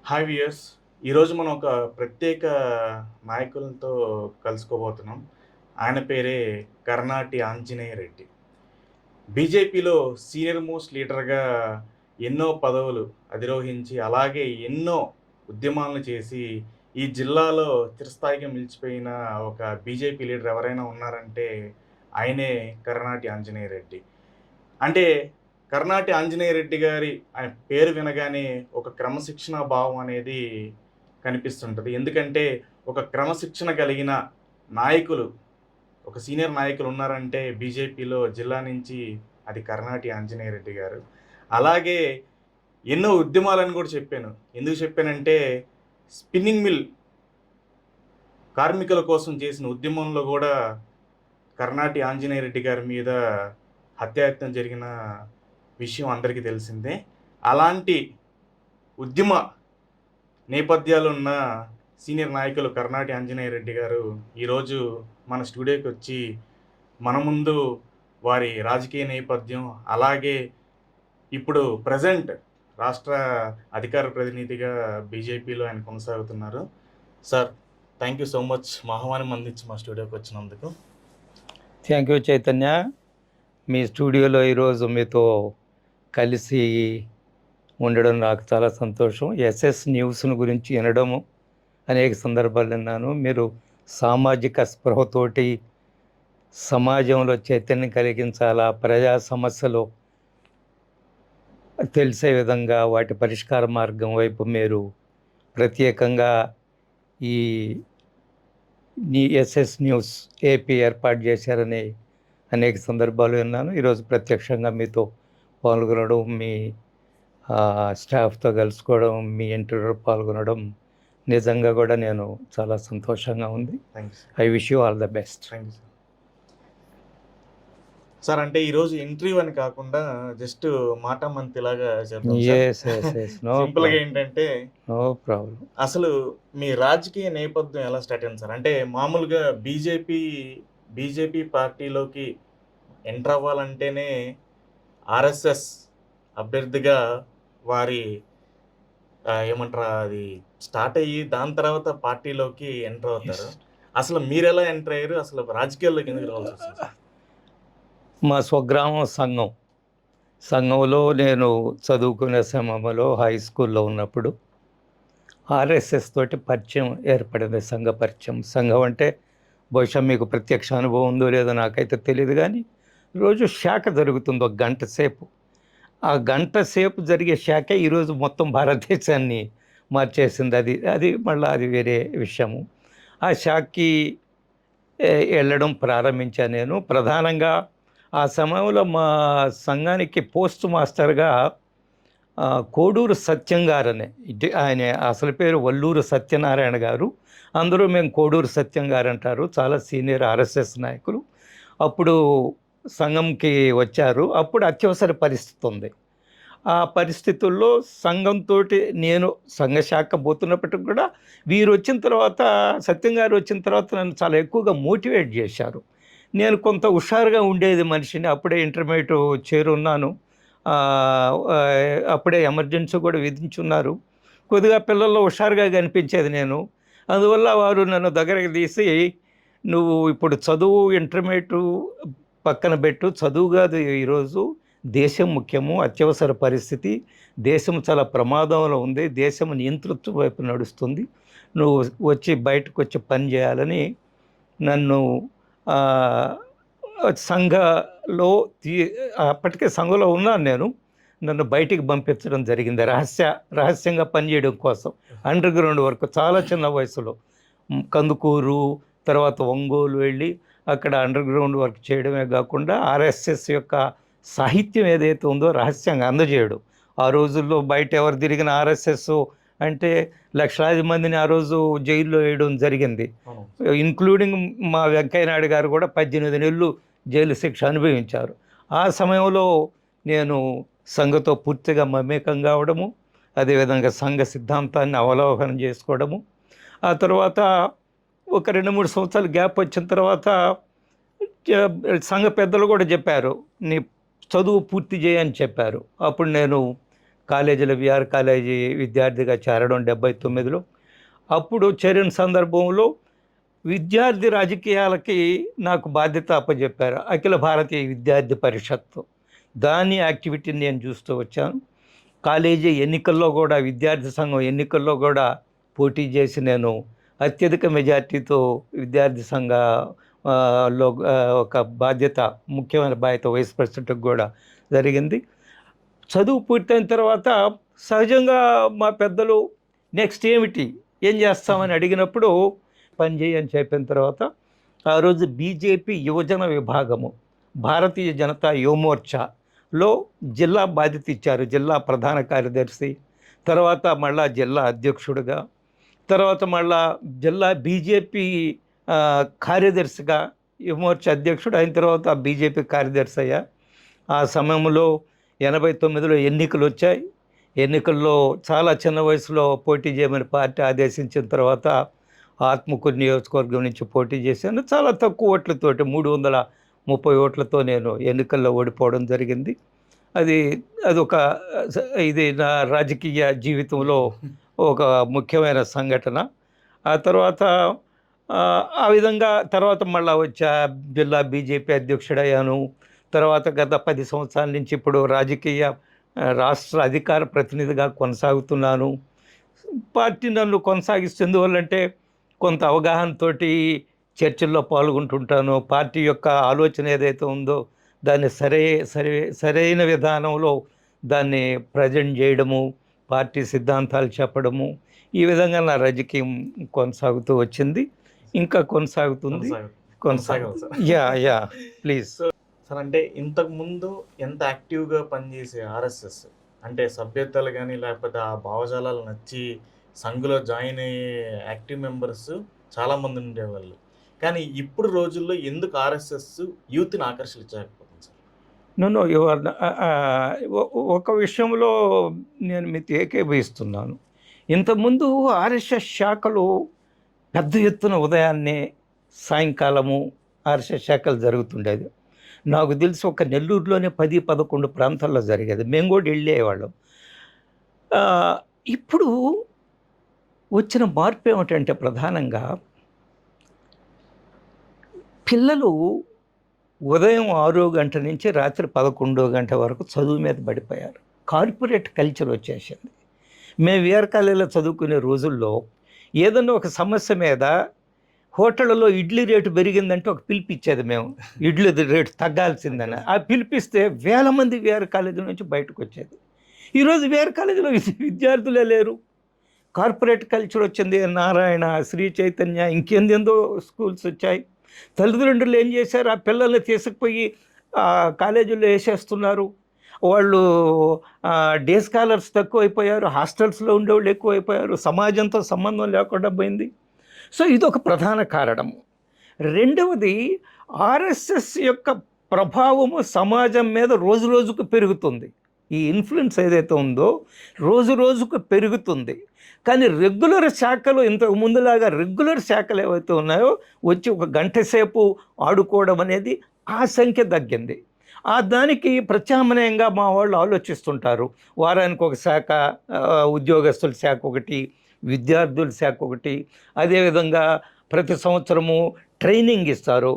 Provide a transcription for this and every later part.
Hi viewers. ఈరోజు మనం ఒక ప్రత్యేక నాయకులతో కలుసుకోబోతున్నాం. ఆయన పేరే కర్నాటి ఆంజనేయ రెడ్డి. బీజేపీలో సీనియర్ మోస్ట్ లీడర్‌గా ఎన్నో పదవులు అధిరోహించి, అలాగే ఎన్నో ఉద్యమాలను చేసి, ఈ జిల్లాలో చిరస్థాయిగా నిలిచిపోయిన ఒక బీజేపీ లీడర్ ఎవరైనా ఉన్నారంటే ఆయనే కర్నాటి ఆంజనేయ రెడ్డి. అంటే కర్నాటి ఆంజనేయ రెడ్డి గారి ఆయన పేరు వినగానే ఒక క్రమశిక్షణా భావం అనేది కనిపిస్తుంటది. ఎందుకంటే ఒక క్రమశిక్షణ కలిగిన నాయకులు, ఒక సీనియర్ నాయకులు ఉన్నారంటే బీజేపీలో జిల్లా నుంచి అది కర్నాటి ఆంజనేయ రెడ్డి గారు. అలాగే ఎన్నో ఉద్యమాలని కూడా చెప్పాను. ఎందుకు చెప్పానంటే స్పిన్నింగ్ మిల్ కార్మికుల కోసం చేసిన ఉద్యమంలో గూడా కర్నాటి ఆంజనేయ రెడ్డి గారి మీద హత్యాయత్నం జరిగిన విషయం అందరికీ తెలిసిందే. అలాంటి ఉద్యమ నేపథ్యాలున్న సీనియర్ నాయకులు కర్నాటి ఆంజనేయ రెడ్డి గారు ఈరోజు మన స్టూడియోకొచ్చి మన ముందు వారి రాజకీయ నేపథ్యం, అలాగే ఇప్పుడు ప్రెజెంట్ రాష్ట్ర అధికార ప్రతినిధిగా బీజేపీలో ఆయన కొనసాగుతున్నారు. Sir, thank you so much మా ఆహ్వానం అందించి మా స్టూడియోకి వచ్చినందుకు. Thank you Chaitanya. మీ స్టూడియోలో ఈరోజు మీతో కలిసి ఉండడం నాకు చాలా సంతోషం. ఎస్ఎస్ న్యూస్ను గురించి వినడము అనేక సందర్భాలు విన్నాను. మీరు సామాజిక స్పృహతోటి సమాజంలో చైతన్యం కలిగించాలా, ప్రజా సమస్యలు తెలిసే విధంగా వాటి పరిష్కార మార్గం వైపు మీరు ప్రత్యేకంగా ఈ ఎస్ఎస్ న్యూస్ ఏపీ ఏర్పాటు చేశారని అనేక సందర్భాలు విన్నాను. ఈరోజు ప్రత్యక్షంగా మీతో పాల్గొనడం, మీ స్టాఫ్తో కలుసుకోవడం, మీ ఇంటర్వ్యూలో పాల్గొనడం నిజంగా కూడా నేను చాలా సంతోషంగా ఉంది. I wish you all the best. Thank you sir. అంటే ఈరోజు ఇంటర్వ్యూ అని కాకుండా జస్ట్ మాట మంతిలాగా సింపుల్గా ఏంటంటే నో ప్రాబ్లం. అసలు మీ రాజకీయ నేపథ్యం ఎలా స్టార్ట్ అయింది సార్? అంటే మామూలుగా బీజేపీ పార్టీలోకి ఎంటర్ అవ్వాలంటేనే ఆర్ఎస్ఎస్ అభ్యర్థిగా వారి ఏమంటారు అది స్టార్ట్ అయ్యి దాని తర్వాత పార్టీలోకి ఎంటర్ అవుతారు. అసలు మీరు ఎలా ఎంటర్ అయ్యారు? అసలు రాజకీయాల్లోకి ఎందుకు రావాల్సి వచ్చింది? మా స్వగ్రామం సంఘంలో నేను చదువుకునే సమయంలో హై స్కూల్లో ఉన్నప్పుడు ఆర్ఎస్ఎస్ తోటి పరిచయం ఏర్పడింది. సంఘం అంటే బహుశా మీకు ప్రత్యక్ష అనుభవం ఉందో లేదో నాకైతే తెలియదు, కానీ రోజు శాఖ జరుగుతుంది ఒక గంట సేపు. ఆ గంట సేపు జరిగే శాఖ ఈరోజు మొత్తం భారతదేశాన్ని మార్చేసింది. అది మళ్ళీ అది వేరే విషయము. ఆ శాఖకి వెళ్ళడం ప్రారంభించాను నేను. ప్రధానంగా ఆ సమయంలో మా సంఘానికి పోస్ట్ మాస్టర్గా కోడూరు సత్యం గారనే, ఆయన అసలు పేరు వల్లూరు సత్యనారాయణ గారు, అందరూ మేము కోడూరు సత్యం గారు అంటారు. చాలా సీనియర్ ఆర్ఎస్ఎస్ నాయకులు. అప్పుడు సంఘంకి వచ్చారు. అప్పుడు అత్యవసర పరిస్థితి ఉంది. ఆ పరిస్థితుల్లో సంఘంతో నేను సంఘశాఖ పోతున్నప్పటికి కూడా వీరు వచ్చిన తర్వాత, సత్యం గారు వచ్చిన తర్వాత నన్ను చాలా ఎక్కువగా మోటివేట్ చేశారు. నేను కొంత హుషారుగా ఉండేది మనిషిని. అప్పుడే ఇంటర్మీడియట్ చేరున్నాను. అప్పుడే ఎమర్జెన్సీ కూడా విధించున్నారు. కొద్దిగా పిల్లల్లో హుషారుగా కనిపించేది నేను. అందువల్ల వారు నన్ను దగ్గరికి తీసి, నువ్వు ఇప్పుడు చదువు ఇంటర్మీడియట్ పక్కన పెట్టు, చదువు కాదు ఈరోజు, దేశం ముఖ్యము, అత్యవసర పరిస్థితి, దేశం చాలా ప్రమాదంలో ఉంది, దేశం నియంతృత్వ వైపు నడుస్తుంది, నువ్వు బయటకు వచ్చి పని చేయాలని నన్ను సంఘలో అప్పటికే సంఘంలో ఉన్నాను నేను. నన్ను బయటికి పంపించడం జరిగింది రహస్యంగా పనిచేయడం కోసం. అండర్ గ్రౌండ్ వరకు చాలా చిన్న వయసులో కందుకూరు, తర్వాత ఒంగోలు వెళ్ళి అక్కడ అండర్ గ్రౌండ్ వర్క్ చేయడమే కాకుండా ఆర్ఎస్ఎస్ యొక్క సాహిత్యం ఏదైతే ఉందో రహస్యంగా అందజేయడం. ఆ రోజుల్లో బయట ఎవరు తిరిగిన ఆర్ఎస్ఎస్ అంటే లక్షలాది మందిని ఆ రోజు జైల్లో వేయడం జరిగింది. ఇంక్లూడింగ్ మా వెంకయ్యనాయుడు గారు కూడా 18 నెలలు జైలు శిక్ష అనుభవించారు. ఆ సమయంలో నేను సంఘతో పూర్తిగా మమేకం కావడము, అదేవిధంగా సంఘ సిద్ధాంతాన్ని అవలోకనం చేసుకోవడము. ఆ తర్వాత ఒక 2-3 సంవత్సరాలు గ్యాప్ వచ్చిన తర్వాత సంఘ పెద్దలు కూడా చెప్పారు, నీ చదువు పూర్తి చేయని చెప్పారు. అప్పుడు నేను కాలేజీలో విఆర్ కాలేజీ విద్యార్థిగా చేరడం 79లో. అప్పుడు చేరిన సందర్భంలో విద్యార్థి రాజకీయాలకి నాకు బాధ్యత అప్పచెప్పారు, అఖిల భారతీయ విద్యార్థి పరిషత్తు. దాని యాక్టివిటీని నేను చూస్తూ వచ్చాను. కాలేజీ ఎన్నికల్లో కూడా, విద్యార్థి సంఘం ఎన్నికల్లో కూడా పోటీ చేసి నేను అత్యధిక మెజార్టీతో విద్యార్థి సంఘ లో ఒక బాధ్యత, ముఖ్యమైన బాధ్యత వైస్ ప్రెసిడెంట్కి కూడా జరిగింది. చదువు పూర్తయిన తర్వాత సహజంగా మా పెద్దలు నెక్స్ట్ ఏమిటి, ఏం చేస్తామని అడిగినప్పుడు పని చేయని చెప్పిన తర్వాత ఆ రోజు బీజేపీ యువజన విభాగము, భారతీయ జనతా యువమోర్చాలో జిల్లా బాధ్యత ఇచ్చారు. జిల్లా ప్రధాన కార్యదర్శి, తర్వాత మళ్ళా జిల్లా అధ్యక్షుడిగా, తర్వాత మళ్ళా జిల్లా బీజేపీ కార్యదర్శిగా, యువమోర్చా అధ్యక్షుడు అయిన తర్వాత బీజేపీ కార్యదర్శి అయ్యా. ఆ సమయంలో 89లో ఎన్నికలు వచ్చాయి. ఎన్నికల్లో చాలా చిన్న వయసులో పోటీ చేయమని పార్టీ ఆదేశించిన తర్వాత ఆత్మకూరు నియోజకవర్గం నుంచి పోటీ చేశాను. చాలా తక్కువ ఓట్లతోటి, 330 ఓట్లతో నేను ఎన్నికల్లో ఓడిపోవడం జరిగింది. అదొక ఇది నా రాజకీయ జీవితంలో ఒక ముఖ్యమైన సంఘటన. ఆ తర్వాత ఆ విధంగా తర్వాత మళ్ళా వచ్చా, జిల్లా బీజేపీ అధ్యక్షుడయ్యాను. తర్వాత గత 10 సంవత్సరాల నుంచి ఇప్పుడు రాజకీయ రాష్ట్ర అధికార ప్రతినిధిగా కొనసాగుతున్నాను. పార్టీ నన్ను కొనసాగిస్తుందువల్లంటే కొంత అవగాహనతోటి చర్చల్లో పాల్గొంటుంటాను. పార్టీ యొక్క ఆలోచన ఏదైతే ఉందో దాన్ని సరైన విధానంలో దాన్ని ప్రజెంట్ చేయడము, పార్టీ సిద్ధాంతాలు చెప్పడము, ఈ విధంగా నా రాజకీయం కొనసాగుతూ వచ్చింది, ఇంకా కొనసాగుతుంది. Yeah please sir. అంటే ఇంతకు ముందు ఎంత యాక్టివ్గా పనిచేసే ఆర్ఎస్ఎస్ అంటే సభ్యతలు కానీ లేకపోతే ఆ భావజాలాలు నచ్చి సంఘులో జాయిన్ అయ్యే యాక్టివ్ మెంబర్స్ చాలామంది ఉండేవాళ్ళు. కానీ ఇప్పుడు రోజుల్లో ఎందుకు ఆర్ఎస్ఎస్ యూత్ని ఆకర్షించలేకపోతుంది సార్? నన్ను ఒక విషయంలో నేను మీతో ఏకీభవిస్తున్నాను. ఇంతకుముందు ఆర్ఎస్ఎస్ శాఖలు పెద్ద ఎత్తున ఉదయాన్నే సాయంకాలము ఆర్ఎస్ఎస్ శాఖలు జరుగుతుండేది. నాకు తెలిసి ఒక నెల్లూరులోనే 10-11 ప్రాంతాల్లో జరిగేది. మేము కూడా వెళ్ళేవాళ్ళం. ఇప్పుడు వచ్చిన మార్పు ఏమిటంటే ప్రధానంగా పిల్లలు ఉదయం 6 గంటల నుంచి రాత్రి 11 గంట వరకు చదువు మీద పడిపోయారు. కార్పొరేట్ కల్చర్ వచ్చేసింది. మేము విఆర్ కాలేజీలో చదువుకునే రోజుల్లో ఏదన్నా ఒక సమస్య మీద హోటళ్ళలో ఇడ్లీ రేటు పెరిగిందంటే ఒక పిలిపిచ్చేది మేము, ఇడ్లీ రేటు తగ్గాల్సిందని. ఆ పిలిపిస్తే వేల మంది విఆర్ కాలేజీ నుంచి బయటకు వచ్చేది. ఈరోజు విఆర్ కాలేజీలో విద్యార్థులే లేరు. కార్పొరేట్ కల్చర్ వచ్చింది. నారాయణ, శ్రీ చైతన్య, ఇంకెందెందో స్కూల్స్ వచ్చాయి. తల్లిదండ్రులు ఏం చేశారు, ఆ పిల్లల్ని తీసుకుపోయి కాలేజీల్లో వేసేస్తున్నారు. వాళ్ళు డే స్కాలర్స్ తక్కువైపోయారు, హాస్టల్స్లో ఉండేవాళ్ళు ఎక్కువైపోయారు, సమాజంతో సంబంధం లేకుండా పోయింది. సో ఇదొక ప్రధాన కారణము. రెండవది, ఆర్ఎస్ఎస్ యొక్క ప్రభావము సమాజం మీద రోజు రోజుకు పెరుగుతుంది. ఈ ఇన్ఫ్లుయెన్స్ ఏదైతే ఉందో రోజు రోజుకు పెరుగుతుంది. కానీ రెగ్యులర్ శాఖలు, ఇంతకు ముందులాగా రెగ్యులర్ శాఖలు ఏవైతే ఉన్నాయో వచ్చి ఒక గంట సేపు ఆడుకోవడం అనేది ఆ సంఖ్య తగ్గింది. దానికి ప్రత్యామ్నాయంగా మా వాళ్ళు ఆలోచిస్తుంటారు. వారానికి ఒక శాఖ, ఉద్యోగస్తుల శాఖ ఒకటి, విద్యార్థుల శాఖ ఒకటి. అదేవిధంగా ప్రతి సంవత్సరము ట్రైనింగ్ ఇస్తారు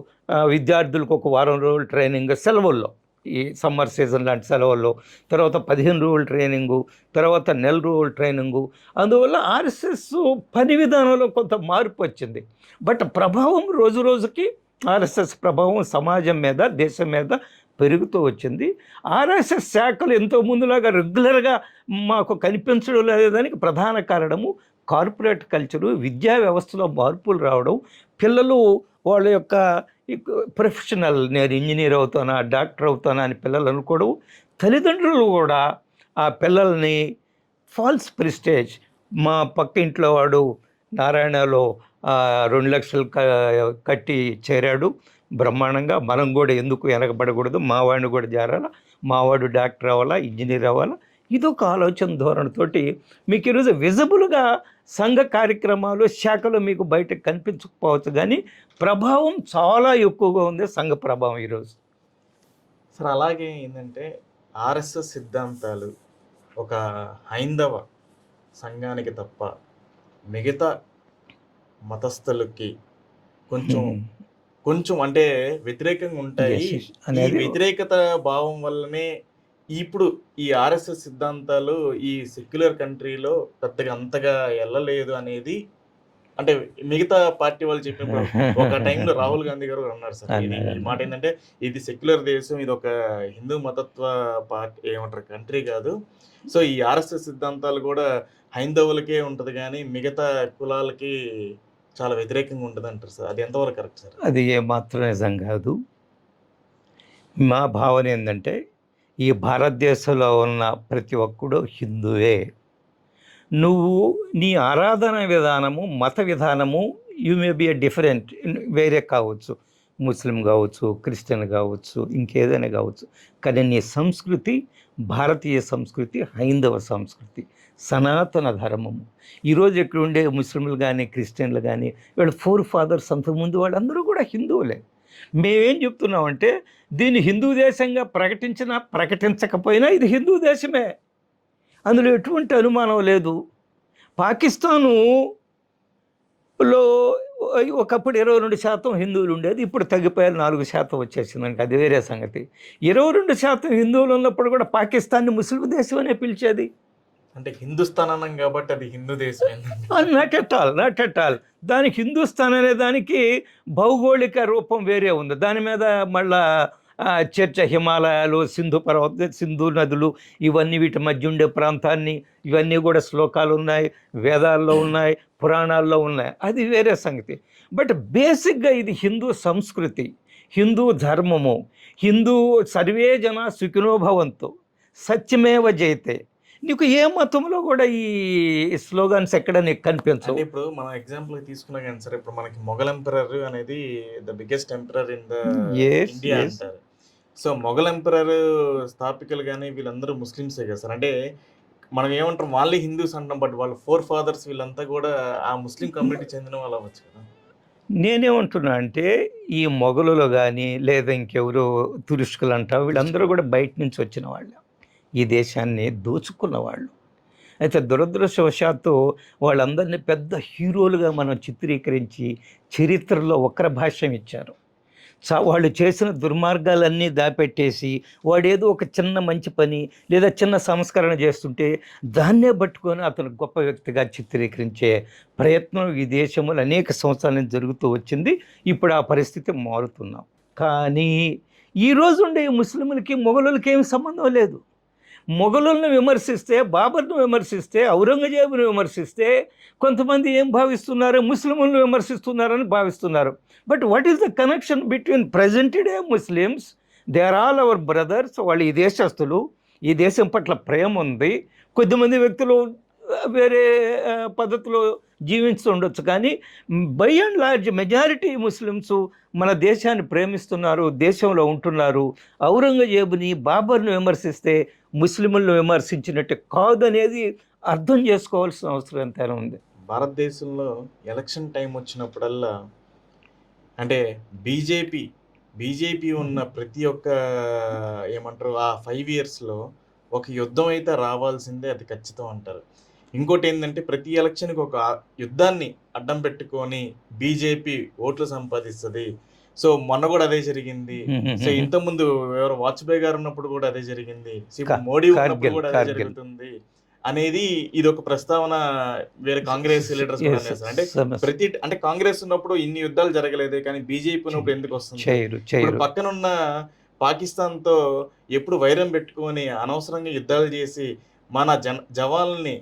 విద్యార్థులకు, ఒక వారం రోజులు ట్రైనింగ్ సెలవుల్లో, ఈ సమ్మర్ సీజన్ లాంటి సెలవుల్లో. తర్వాత 15 రోజులు ట్రైనింగు, తర్వాత నెల రోజులు ట్రైనింగు. అందువల్ల ఆర్ఎస్ఎస్ పని విధానంలో కొంత మార్పు వచ్చింది. బట్ ప్రభావం రోజు రోజుకి ఆర్ఎస్ఎస్ ప్రభావం సమాజం మీద, దేశం మీద పెరుగుతూ వచ్చింది. ఆర్ఎస్ఎస్ శాఖలు ఎంతో ముందులాగా రెగ్యులర్గా మాకు కనిపించడం లేదానికి ప్రధాన కారణము కార్పొరేట్ కల్చరు, విద్యా వ్యవస్థలో మార్పులు రావడం. పిల్లలు వాళ్ళ యొక్క ప్రొఫెషనల్, నేను ఇంజనీర్ అవుతానా, డాక్టర్ అవుతానా అని పిల్లలు అనుకోవడం. తల్లిదండ్రులు కూడా ఆ పిల్లల్ని ఫాల్స్ ప్రెస్టేజ్, మా పక్క ఇంట్లో వాడు నారాయణలో 2 లక్షలు కట్టి చేరాడు బ్రహ్మాండంగా, మనం కూడా ఎందుకు వెనకబడకూడదు, మావాడిని కూడా చేరాలా, మావాడు డాక్టర్ అవ్వాలా, ఇంజనీర్ అవ్వాలా. ఇదొక ఆలోచన ధోరణితోటి మీకు ఈరోజు విజబుల్గా సంఘ కార్యక్రమాలు, శాఖలు మీకు బయటకు కనిపించకపోవచ్చు, కానీ ప్రభావం చాలా ఎక్కువగా ఉంది సంఘ ప్రభావం ఈరోజు. సార్ అలాగే ఏంటంటే ఆర్ఎస్ఎస్ సిద్ధాంతాలు ఒక హైందవ సంఘానికి తప్ప మిగతా మతస్థులకి కొంచెం కొంచెం అంటే వ్యతిరేకంగా ఉంటాయి. Yes, yes. ఈ అనేది వ్యతిరేకత భావం వల్లనే ఇప్పుడు ఈ ఆర్ఎస్ఎస్ సిద్ధాంతాలు ఈ సెక్యులర్ కంట్రీలో పెద్దగా అంతగా ఎళ్ళలేదు అనేది అంటే మిగతా పార్టీ వాళ్ళు చెప్పినప్పుడు ఒక టైంలో రాహుల్ గాంధీ గారు కూడా అన్నారు సార్. ఇది ఈ మాట ఏంటంటే ఇది సెక్యులర్ దేశం, ఇది ఒక హిందూ మతత్వ పార్టీ ఏమంటారు కంట్రీ కాదు. సో ఈ ఆర్ఎస్ఎస్ సిద్ధాంతాలు కూడా హైందవులకే ఉంటది గానీ మిగతా కులాలకి చాలా వ్యతిరేకంగా ఉంటదంటారు సార్. అది ఎంతవరకు కరెక్ట్ సార్? అది ఏమాత్రం నిజం కాదు. మా భావన ఏందంటే ఈ భారతదేశంలో ఉన్న ప్రతి ఒక్కడు హిందువే. నువ్వు నీ ఆరాధన విధానము, మత విధానము you may be a different, వేరే కావచ్చు, ముస్లిం కావచ్చు, క్రిస్టియన్ కావచ్చు, ఇంకేదైనా కావచ్చు. కానీ నీ సంస్కృతి భారతీయ సంస్కృతి, హైందవ సంస్కృతి, సనాతన ధర్మము. ఈరోజు ఇక్కడ ఉండే ముస్లింలు కానీ క్రిస్టియన్లు కానీ వీళ్ళ ఫోర్ ఫాదర్స్ అంతకుముందు వాళ్ళందరూ కూడా హిందువులే. మేమేం చెప్తున్నామంటే దీన్ని హిందూ దేశంగా ప్రకటించినా ప్రకటించకపోయినా ఇది హిందూ దేశమే, అందులో ఎటువంటి అనుమానం లేదు. పాకిస్తానులో ఒకప్పుడు 22% హిందువులు ఉండేది, ఇప్పుడు తగ్గిపోయారు, 4% వచ్చేసిందంటే అది వేరే సంగతి. 22% హిందువులు ఉన్నప్పుడు కూడా పాకిస్తాన్ని ముస్లిం దేశం అనే పిలిచేది. అంటే హిందుస్థాన్ అన్నాం కాబట్టి అది హిందూ దేశమే. Not at all. దానికి హిందుస్థాన్ అనే దానికి భౌగోళిక రూపం వేరే ఉంది. దాని మీద మళ్ళా చర్చ హిమాలయాలు, సింధు నదులు, ఇవన్నీ వీటి మధ్య ఉండే ప్రాంతాన్ని, ఇవన్నీ కూడా శ్లోకాలు ఉన్నాయి, వేదాల్లో ఉన్నాయి, పురాణాల్లో ఉన్నాయి, అది వేరే సంగతి. బట్ బేసిక్గా ఇది హిందూ సంస్కృతి, హిందూ ధర్మము, హిందూ సర్వే జన సుఖినో భవంతు, సత్యమేవ జయతే. నీకు ఏ మతంలో కూడా ఈ స్లోగన్స్ ఎక్కడ నీకు కనిపించవు. ఇప్పుడు మనం ఎగ్జాంపుల్ తీసుకున్నా కానీ సరే, ఇప్పుడు మనకి మొఘల్ ఎంపరర్ అనేది the biggest emperor in the India అంటారు. సో మొఘల్ ఎంపరర్ స్థాపికలు కానీ వీళ్ళందరూ ముస్లిమ్సే కదా సార్. అంటే మనం ఏమంటాం వాళ్ళే హిందూస్ అంటాం, బట్ వాళ్ళ ఫోర్ ఫాదర్స్ వీళ్ళంతా కూడా ఆ ముస్లిం కమ్యూనిటీ చెందిన వాళ్ళు అవ్వచ్చు కదా. నేనేమంటున్నా అంటే ఈ మొఘలులు కానీ లేదా ఇంకెవరు తురుష్కులు అంటారు, వీళ్ళందరూ కూడా బయట నుంచి వచ్చిన వాళ్ళు, ఈ దేశాన్ని దోచుకున్న వాళ్ళు. అయితే దురదృష్టవశాత్తు వాళ్ళందరినీ పెద్ద హీరోలుగా మనం చిత్రీకరించి చరిత్రలో వక్ర భాష్యం ఇచ్చారు. వాళ్ళు చేసిన దుర్మార్గాలన్నీ దాపెట్టేసి వాడేదో ఒక చిన్న మంచి పని లేదా చిన్న సంస్కరణ చేస్తుంటే దాన్నే పట్టుకొని అతను గొప్ప వ్యక్తిగా చిత్రీకరించే ప్రయత్నం ఈ దేశంలో అనేక సంవత్సరాల నుంచి జరుగుతూ వచ్చింది. ఇప్పుడు ఆ పరిస్థితి మారుతున్నాం. కానీ ఈరోజు ఉండే ముస్లింలకి మొఘలులకి ఏమి సంబంధం లేదు. మొఘలులను విమర్శిస్తే, బాబర్ను విమర్శిస్తే, ఔరంగజేబును విమర్శిస్తే కొంతమంది ఏం భావిస్తున్నారు, ముస్లింలను విమర్శిస్తున్నారని భావిస్తున్నారు. But what is the connection between present day Muslims? They are all our brothers. వాళ్ళు ఈ దేశస్తులు, ఈ దేశం పట్ల ప్రేమ ఉంది. కొద్దిమంది వ్యక్తులు వేరే పద్ధతిలో జీవిస్తూ ఉండొచ్చు, కానీ by and large majority Muslims మన దేశాన్ని ప్రేమిస్తున్నారు, దేశంలో ఉంటున్నారు. ఔరంగజేబుని, బాబర్ను విమర్శిస్తే ముస్లింలను విమర్శించినట్టు కాదనేది అర్థం చేసుకోవాల్సిన అవసరం ఎంతైనా ఉంది. భారతదేశంలో ఎలక్షన్ టైం వచ్చినప్పుడల్లా అంటే బీజేపీ ఉన్న ప్రతి ఒక్క ఏమంటారు ఆ 5 yearsలో ఒక యుద్ధం అయితే రావాల్సిందే, అది ఖచ్చితం అంటారు. ఇంకోటి ఏంటంటే ప్రతి ఎలక్షన్కి ఒక యుద్ధాన్ని అడ్డం పెట్టుకొని బీజేపీ ఓట్లు సంపాదిస్తుంది. సో మొన్న కూడా అదే జరిగింది. సో ఇంతకుముందు ఎవరు వాజ్పేయి గారు ఉన్నప్పుడు కూడా అదే జరిగింది. మోడీ ఉన్నప్పుడు కూడా అదే జరుగుతుంది అనేది ఇది ఒక ప్రస్తావన వేరే కాంగ్రెస్ లీడర్స్ కూడా అనేసారు. అంటే అంటే కాంగ్రెస్ ఉన్నప్పుడు ఇన్ని యుద్ధాలు జరగలేదు, కానీ బీజేపీ ఉన్నప్పుడు ఎందుకు వస్తుంది? ఇప్పుడు పక్కనున్న పాకిస్తాన్తో ఎప్పుడు వైరం పెట్టుకొని అనవసరంగా యుద్ధాలు చేసి మన జవాన్లని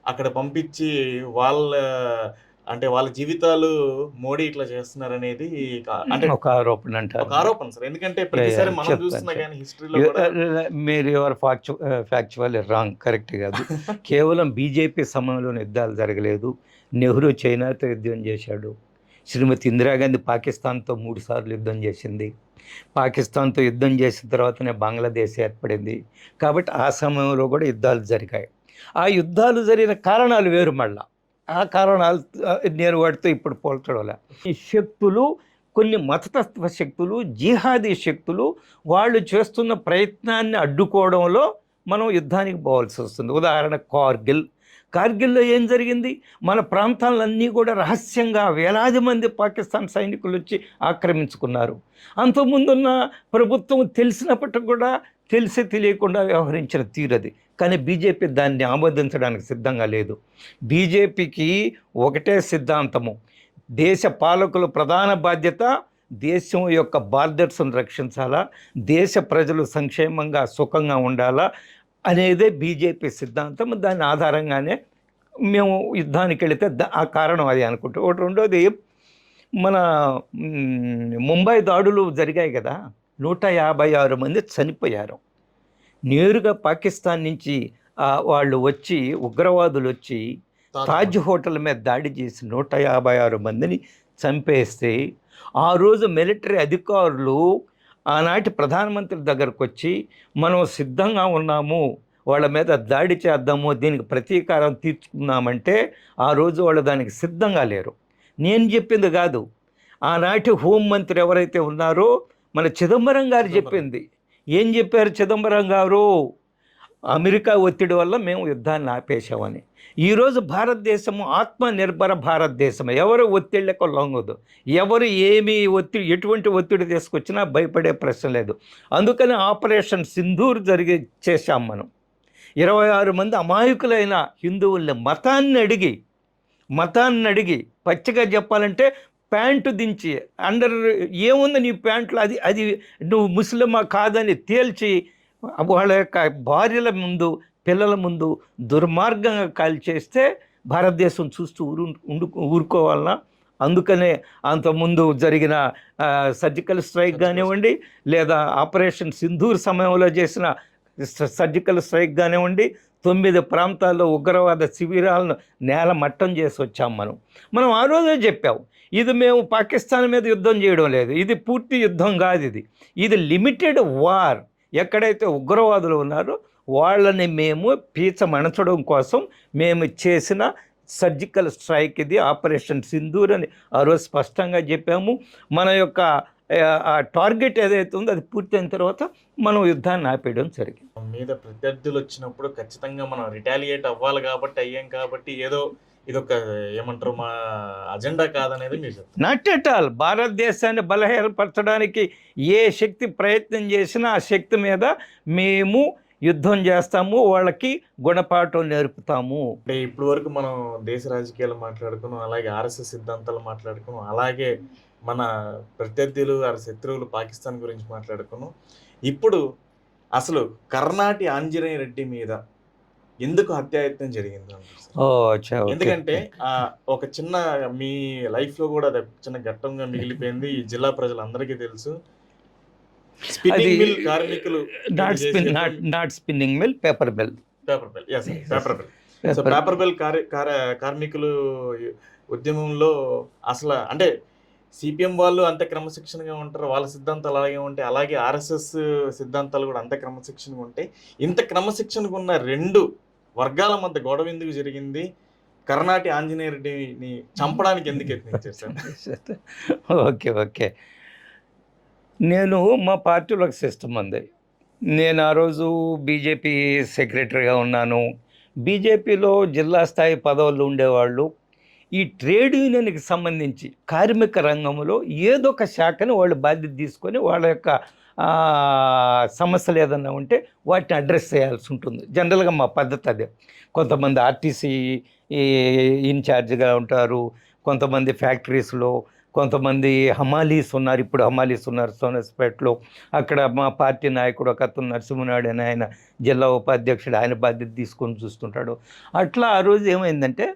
అక్కడ పంపించి వాళ్ళ జీవితాలు మోడీ ఇట్లా చేస్తున్నారు అనేది అంటే ఒక ఆరోపణ సార్. ఎందుకంటే ప్రతిసారి మనం చూస్తున్నా కానీ హిస్టరీలో మీరు ఎవరు ఫ్యాక్చువల్లీ రాంగ్, కరెక్ట్ కాదు. కేవలం బీజేపీ సమయంలో యుద్ధాలు జరగలేదు. నెహ్రూ చైనాతో యుద్ధం చేశాడు. శ్రీమతి ఇందిరాగాంధీ పాకిస్తాన్తో 3 సార్లు యుద్ధం చేసింది. పాకిస్తాన్తో యుద్ధం చేసిన తర్వాతనే బంగ్లాదేశ్ ఏర్పడింది. కాబట్టి ఆ సమయంలో కూడా యుద్ధాలు జరిగాయి. ఆ యుద్ధాలు జరిగిన కారణాలు వేరు. మళ్ళా ఆ కారణాలు నేను వాటితో ఇప్పుడు పోల్చడంలే. ఈ శక్తులు, కొన్ని మతతత్వ శక్తులు, జిహాదీ శక్తులు వాళ్ళు చేస్తున్న ప్రయత్నాన్ని అడ్డుకోవడంలో మనం యుద్ధానికి పోవాల్సి వస్తుంది. ఉదాహరణ కార్గిల్లో ఏం జరిగింది? మన ప్రాంతాలన్నీ కూడా రహస్యంగా వేలాది మంది పాకిస్తాన్ సైనికులు వచ్చి ఆక్రమించుకున్నారు. అంతకుముందున్న ప్రభుత్వం తెలిసినప్పటికి కూడా తెలిసి తెలియకుండా వ్యవహరించిన తీరది. కానీ బీజేపీ దాన్ని ఆమోదించడానికి సిద్ధంగా లేదు. బీజేపీకి ఒకటే సిద్ధాంతము, దేశ పాలకుల ప్రధాన బాధ్యత దేశం యొక్క బార్డర్స్ను రక్షించాలా, దేశ ప్రజలు సంక్షేమంగా సుఖంగా ఉండాలా అనేదే బీజేపీ సిద్ధాంతం. దాని ఆధారంగానే మేము యుద్ధానికి వెళితే ఆ కారణం అది అనుకుంటాం. ఒకటి రెండోది, మన ముంబై దాడులు జరిగాయి కదా, 156 మంది చనిపోయారు. నేరుగా పాకిస్తాన్ నుంచి వాళ్ళు వచ్చి, ఉగ్రవాదులు వచ్చి తాజ్ హోటల్ మీద దాడి చేసి 156 మందిని చంపేస్తే, ఆ రోజు మిలిటరీ అధికారులు ఆనాటి ప్రధానమంత్రి దగ్గరకు వచ్చి మనం సిద్ధంగా ఉన్నాము, వాళ్ళ మీద దాడి చేద్దాము, దీనికి ప్రతీకారం తీర్చుకుందామంటే ఆ రోజు వాళ్ళు దానికి సిద్ధంగా లేరు. నేను చెప్పింది కాదు, ఆనాటి హోంమంత్రి ఎవరైతే ఉన్నారో మన చిదంబరం గారు చెప్పింది. ఏం చెప్పారు చిదంబరం గారు? అమెరికా ఒత్తిడి వల్ల మేము యుద్ధాన్ని ఆపేశామని. ఈరోజు భారతదేశము ఆత్మనిర్భర భారతదేశం, ఎవరు ఒత్తిళ్లకు లొంగదు, ఎవరు ఎటువంటి ఒత్తిడి తీసుకొచ్చినా భయపడే ప్రశ్న లేదు. అందుకని ఆపరేషన్ సింధూర్ చేశాం మనం. 26 మంది అమాయకులైన హిందువుల్ని మతాన్ని అడిగి పచ్చిగా చెప్పాలంటే ప్యాంటు దించి, ఏముంది నీ ప్యాంట్లో, అది నువ్వు ముస్లిమా కాదని తేల్చి వాళ్ళ యొక్క భార్యల ముందు, పిల్లల ముందు దుర్మార్గంగా కాల్చేస్తే భారతదేశం చూస్తూ ఊరుకోవాలన్నా? అందుకనే అంతకుముందు జరిగిన సర్జికల్ స్ట్రైక్ కానివ్వండి, లేదా ఆపరేషన్ సింధూర్ సమయంలో చేసిన సర్జికల్ స్ట్రైక్ కానివ్వండి, 9 ప్రాంతాల్లో ఉగ్రవాద శిబిరాలను నేలమట్టం చేసి వచ్చాం మనం ఆ రోజే చెప్పాం, ఇది మేము పాకిస్తాన్ మీద యుద్ధం చేయడం లేదు, ఇది పూర్తి యుద్ధం కాదు, ఇది లిమిటెడ్ వార్. ఎక్కడైతే ఉగ్రవాదులు ఉన్నారో వాళ్ళని మేము పీచమణచడం కోసం మేము చేసిన సర్జికల్ స్ట్రైక్ ఇది, ఆపరేషన్ సింధూర్ అని ఆ రోజు స్పష్టంగా చెప్పాము. మన యొక్క టార్గెట్ ఏదైతే ఉందో అది పూర్తయిన తర్వాత మనం యుద్ధాన్ని ఆపేయడం జరిగింది. మీద ప్రత్యర్థులు వచ్చినప్పుడు ఖచ్చితంగా మనం రిటాలియేట్ అవ్వాలి కాబట్టి ఏదో ఇదొక ఏమంటారు మా అజెండా కాదనేది మీరు చెప్తారు. Not at all. భారతదేశాన్ని బలహీనపరచడానికి ఏ శక్తి ప్రయత్నం చేసినా ఆ శక్తి మీద మేము యుద్ధం చేస్తాము, వాళ్ళకి గుణపాఠం నేర్పుతాము. అంటే ఇప్పటి వరకు మనం దేశ రాజకీయాలు మాట్లాడుకున్నాం, అలాగే ఆర్ఎస్ఎస్ సిద్ధాంతాలు మాట్లాడుకున్నాం, అలాగే మన ప్రత్యర్థులు శత్రువులు పాకిస్తాన్ గురించి మాట్లాడుకున్నాం. ఇప్పుడు అసలు కర్నాటి ఆంజనేయ రెడ్డి మీద ఎందుకు హత్యాయత్నం జరిగింది? ఎందుకంటే ఒక చిన్న మీ లైఫ్ లో కూడా చిన్న ఘట్టంగా మిగిలిపోయింది, ఈ జిల్లా ప్రజలందరికీ తెలుసు. స్పిన్నింగ్ మిల్ కార్మికులు, పేపర్ మిల్ కార్మికులు ఉద్యమంలో అసలు అంటే సిపిఎం వాళ్ళు అంత క్రమశిక్షణగా ఉంటారు, వాళ్ళ సిద్ధాంతాలు అలాగే ఉంటాయి, అలాగే ఆర్ఎస్ఎస్ సిద్ధాంతాలు కూడా అంత క్రమశిక్షణగా ఉంటాయి. ఇంత క్రమశిక్షణగా ఉన్న 2 వర్గాల మధ్య గొడవ ఎందుకు జరిగింది? కర్నాటి ఆంజనేయ రెడ్డిని చంపడానికి ఎందుకు యత్నించారు సార్? ఓకే. నేను మా పార్టీలో ఒక సిస్టమ్ ఉంది. నేను ఆ రోజు బీజేపీ సెక్రటరీగా ఉన్నాను. బీజేపీలో జిల్లా స్థాయి పదవులు ఉండేవాళ్ళు ఈ ట్రేడ్ యూనియన్కి సంబంధించి కార్మిక రంగంలో ఏదో ఒక శాఖని వాళ్ళు బాధ్యత తీసుకొని వాళ్ళ యొక్క సమస్యలు ఏదన్నా ఉంటే వాటిని అడ్రస్ చేయాల్సి ఉంటుంది. జనరల్గా మా పద్ధతి అదే. కొంతమంది ఆర్టీసీ ఇన్ఛార్జ్గా ఉంటారు, కొంతమంది ఫ్యాక్టరీస్లో, కొంతమంది హమాలీస్ ఉన్నారు. ఇప్పుడు హమాలీస్ ఉన్నారు సోనస్పేటలో. అక్కడ మా పార్టీ నాయకుడు ఒక అతను నరసింహనాయుడు అని, ఆయన జిల్లా ఉపాధ్యక్షుడు, ఆయన బాధ్యత తీసుకొని చూస్తుంటాడు. అట్లా ఆ రోజు ఏమైందంటే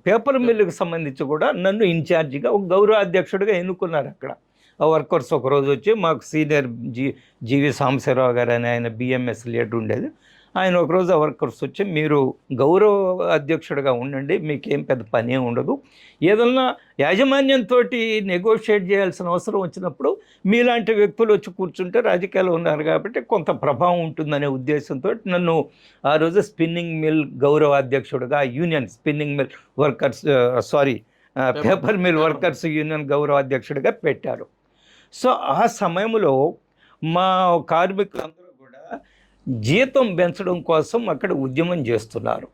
పేపర్ మిల్లుకి సంబంధించి కూడా నన్ను ఇన్ఛార్జిగా ఒక గౌరవ అధ్యక్షుడిగా ఎన్నుకున్నారు. అక్కడ వర్కర్స్ ఒకరోజు వచ్చి, మాకు సీనియర్ జీవి సాంబశివరావు గారు అని ఆయన బిఎంఎస్ లీడర్ ఉండేది, ఆయన ఒకరోజు ఆ వర్కర్స్ వచ్చి, మీరు గౌరవ అధ్యక్షుడిగా ఉండండి, మీకేం పెద్ద పని ఏమి ఉండదు, ఏదన్నా యాజమాన్యంతో నెగోషియేట్ చేయాల్సిన అవసరం వచ్చినప్పుడు మీలాంటి వ్యక్తులు వచ్చి కూర్చుంటే రాజకీయాలు ఉన్నారు కాబట్టి కొంత ప్రభావం ఉంటుందనే ఉద్దేశంతో నన్ను ఆ రోజు స్పిన్నింగ్ మిల్ గౌరవ అధ్యక్షుడిగా, union spinning mill workers paper mill workers union గౌరవ అధ్యక్షుడిగా పెట్టారు. సో ఆ సమయంలో మా కార్మికులందరూ కూడా జీతం పెంచడం కోసం అక్కడ ఉద్యమం చేస్తున్నారు.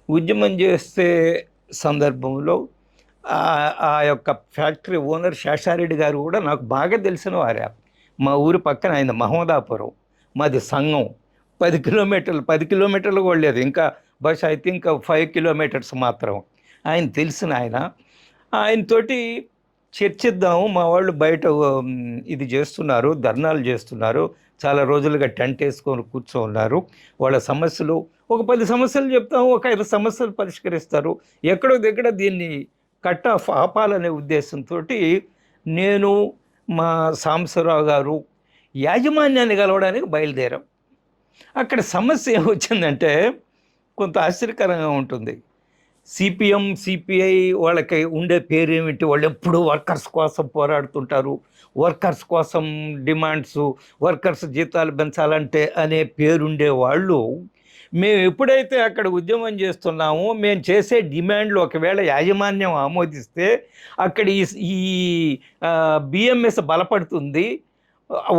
ఉద్యమం చేసే సందర్భంలో ఆ యొక్క ఫ్యాక్టరీ ఓనర్ శేషారెడ్డి గారు కూడా నాకు బాగా తెలిసిన వారే. మా ఊరి పక్కన ఆయన మహమ్మదాపురం, మాది సంఘం. 10 కిలోమీటర్లు కూడా లేదు, ఇంకా బస్ ఐ థింక్ 5 కిలోమీటర్స్ మాత్రం. ఆయన తెలిసిన ఆయన. ఆయనతోటి చర్చిద్దాము, మా వాళ్ళు బయట ఇది చేస్తున్నారు, ధర్నాలు చేస్తున్నారు, చాలా రోజులుగా టెంట్ వేసుకొని కూర్చోన్నారు, వాళ్ళ సమస్యలు ఒక 10 సమస్యలు చెప్తాము, ఒక 5 సమస్యలు పరిష్కరిస్తారు, ఎక్కడో దగ్గర దీన్ని కట్ ఆఫ్ ఆపాలనే ఉద్దేశంతో నేను మా సాంబశివరావు గారు యాజమాన్యాన్ని కలవడానికి బయలుదేరాం. అక్కడ సమస్య ఏమొచ్చిందంటే కొంత ఆశ్చర్యకరంగా ఉంటుంది. సిపిఎం, సిపిఐ వాళ్ళకి ఉండే పేరు ఏమిటి, వాళ్ళు ఎప్పుడూ వర్కర్స్ కోసం పోరాడుతుంటారు, వర్కర్స్ కోసం డిమాండ్స్, వర్కర్స్ జీతాలు పెంచాలంటే అనే పేరుండే వాళ్ళు, మేము ఎప్పుడైతే అక్కడ ఉద్యమం చేస్తున్నామో మేము చేసే డిమాండ్లు ఒకవేళ యాజమాన్యం ఆమోదిస్తే అక్కడ ఈ బిఎంఎస్ బలపడుతుంది,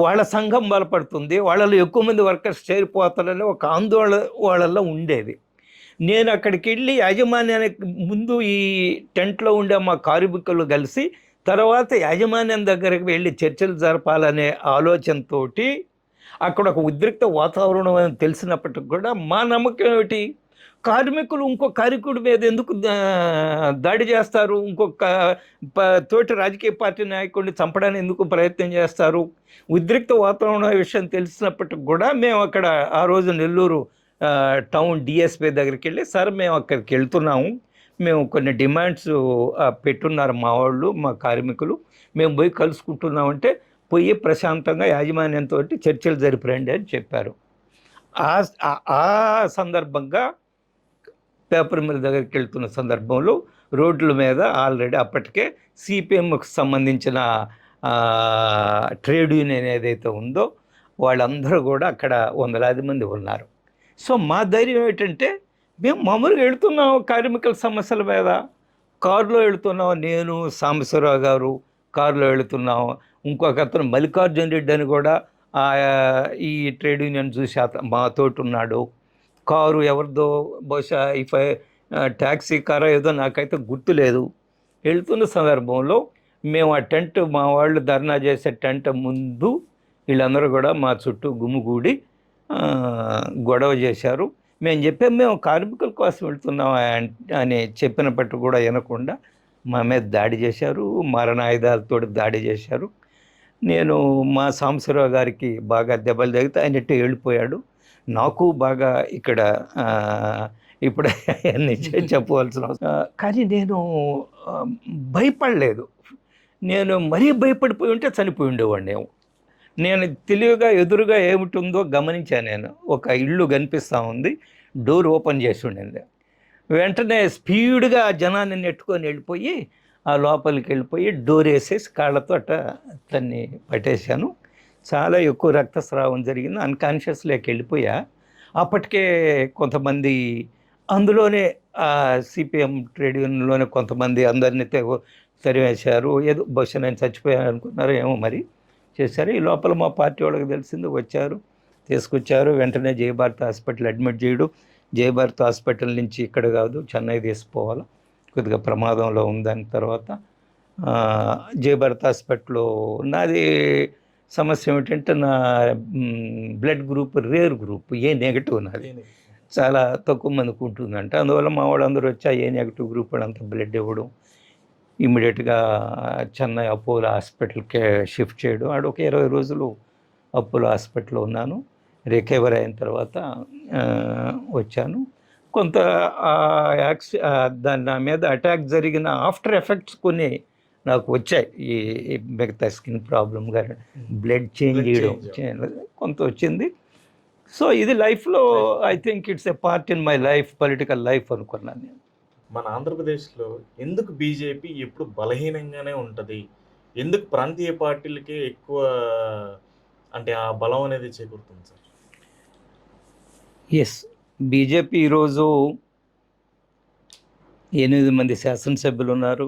వాళ్ళ సంఘం బలపడుతుంది, వాళ్ళలో ఎక్కువ మంది వర్కర్స్ చేరిపోతారని ఒక ఆందోళన వాళ్ళల్లో ఉండేది. నేను అక్కడికి వెళ్ళి యాజమాన్యానికి ముందు ఈ టెంట్లో ఉండే మా కార్మికులు కలిసి తర్వాత యాజమాన్యం దగ్గరికి వెళ్ళి చర్చలు జరపాలనే ఆలోచనతో అక్కడ ఒక ఉద్రిక్త వాతావరణం అని తెలిసినప్పటికి కూడా మా నమ్మకం ఏమిటి, కార్మికులు ఇంకో కార్మికుడి మీద ఎందుకు దాడి చేస్తారు, ఇంకొక తోటి రాజకీయ పార్టీ నాయకుడిని చంపడానికి ఎందుకు ప్రయత్నం చేస్తారు, ఉద్రిక్త వాతావరణం విషయం తెలిసినప్పటికి కూడా మేము అక్కడ ఆ రోజు నెల్లూరు టౌన్ డిఎస్పీ దగ్గరికి వెళ్ళి, సార్ మేము అక్కడికి వెళ్తున్నాము, మేము కొన్ని డిమాండ్స్ పెట్టున్నారు మా వాళ్ళు, మా కార్మికులు, మేము పోయి కలుసుకుంటున్నామంటే పోయి ప్రశాంతంగా యాజమాన్యంతో చర్చలు జరిపిరండి అని చెప్పారు. ఆ సందర్భంగా పేపర్ మిల్ దగ్గరికి వెళ్తున్న సందర్భంలో రోడ్ల మీద ఆల్రెడీ అప్పటికే సిపిఎంకి సంబంధించిన ట్రేడ్ యూనియన్ ఏదైతే ఉందో వాళ్ళందరూ కూడా అక్కడ 100 మంది ఉన్నారు. సో మా ధైర్యం ఏంటంటే మేము మామూలుగా వెళుతున్నాం కార్మికుల సమస్యల మీద, కారులో వెళుతున్నాం, నేను సాంబశివరావు గారు కారులో వెళుతున్నాం, ఇంకొక అతను మల్లికార్జున రెడ్డి అని కూడా ఈ ట్రేడ్ యూనియన్ చూసి మాతోటి ఉన్నాడు. కారు ఎవరిదో బహుశా ట్యాక్సీ కారో ఏదో నాకైతే గుర్తులేదు. వెళ్తున్న సందర్భంలో మేము ఆ టెంట్, మా వాళ్ళు ధర్నా చేసే టెంట్ ముందు వీళ్ళందరూ కూడా మా చుట్టూ గుమిగూడి గొడవ చేశారు. మేము చెప్పాం మేము కార్మికుల కోసం వెళ్తున్నాం అని చెప్పినప్పటికీ కూడా వినకుండా మా మీద దాడి చేశారు, మరణాయుధాలతో దాడి చేశారు. నేను మా సాంబశివరావు గారికి బాగా దెబ్బలు తగిలితే ఆయన ఎట్టు వెళ్ళిపోయాడు. నాకు బాగా ఇక్కడ ఇప్పుడు అన్నీ చెప్పవలసిన అవసరం, కానీ నేను భయపడలేదు. నేను మరీ భయపడిపోయి ఉంటే చనిపోయి ఉండేవాడిని. నేను తెలివిగా ఎదురుగా ఏమిటి ఉందో గమనించాను. నేను ఒక ఇల్లు కనిపిస్తూ ఉంది, డోర్ ఓపెన్ చేసి ఉండింది, వెంటనే స్పీడ్గా జనాన్ని నెట్టుకొని వెళ్ళిపోయి ఆ లోపలికి వెళ్ళిపోయి డోర్ వేసేసి కాళ్ళతో అతన్ని పట్టేశాను. చాలా ఎక్కువ రక్తస్రావం జరిగింది, అన్కాన్షియస్లోకి వెళ్ళిపోయా. అప్పటికే కొంతమంది అందులోనే సిపిఎం ట్రేడ్ యూనియన్లోనే కొంతమంది అందరినీ తరివేశారు. ఏదో బహుశా నేను చచ్చిపోయాను అనుకున్నారు, ఏమో మరి చేశారు. ఈ లోపల మా పార్టీ వాళ్ళకి తెలిసింది, వచ్చారు, తీసుకొచ్చారు. వెంటనే జయభారత్ హాస్పిటల్ అడ్మిట్ చేయడం, జయభారత్ హాస్పిటల్ నుంచి ఇక్కడ కాదు చెన్నై తీసుకుపోవాలి, కొద్దిగా ప్రమాదంలో ఉందని. తర్వాత జయభారత్ హాస్పిటల్లో నాది సమస్య ఏమిటంటే నా blood group rare group, A negative నాది, చాలా తక్కువ మందికి ఉంటుందంట. అందువల్ల మా వాళ్ళందరూ వచ్చి ఏ నెగటివ్ గ్రూప్ వాళ్ళంతా బ్లడ్ ఇవ్వడం, ఇమ్మీడియట్గా చెన్నై అపోలో హాస్పిటల్కి షిఫ్ట్ చేయడం. ఆడ ఒక 20 రోజులు అపోలో హాస్పిటల్లో ఉన్నాను. రికవర్ అయిన తర్వాత వచ్చాను. కొంత దాని నా మీద అటాక్ జరిగిన ఆఫ్టర్ ఎఫెక్ట్స్ కొన్ని నాకు వచ్చాయి. ఈ మిగతా స్కిన్ ప్రాబ్లం కానీ బ్లడ్ చేంజ్ చేయడం కొంత వచ్చింది. సో ఇది లైఫ్లో I think it's a part in my life, political life అనుకున్నాను నేను. మన ఆంధ్రప్రదేశ్లో ఎందుకు బీజేపీ ఎప్పుడు బలహీనంగానే ఉంటుంది, ఎందుకు ప్రాంతీయ పార్టీలకే ఎక్కువ అంటే ఆ బలం అనేది చేకూరుతుంది సార్? ఎస్, బీజేపీ ఈరోజు 8 మంది శాసనసభ్యులు ఉన్నారు,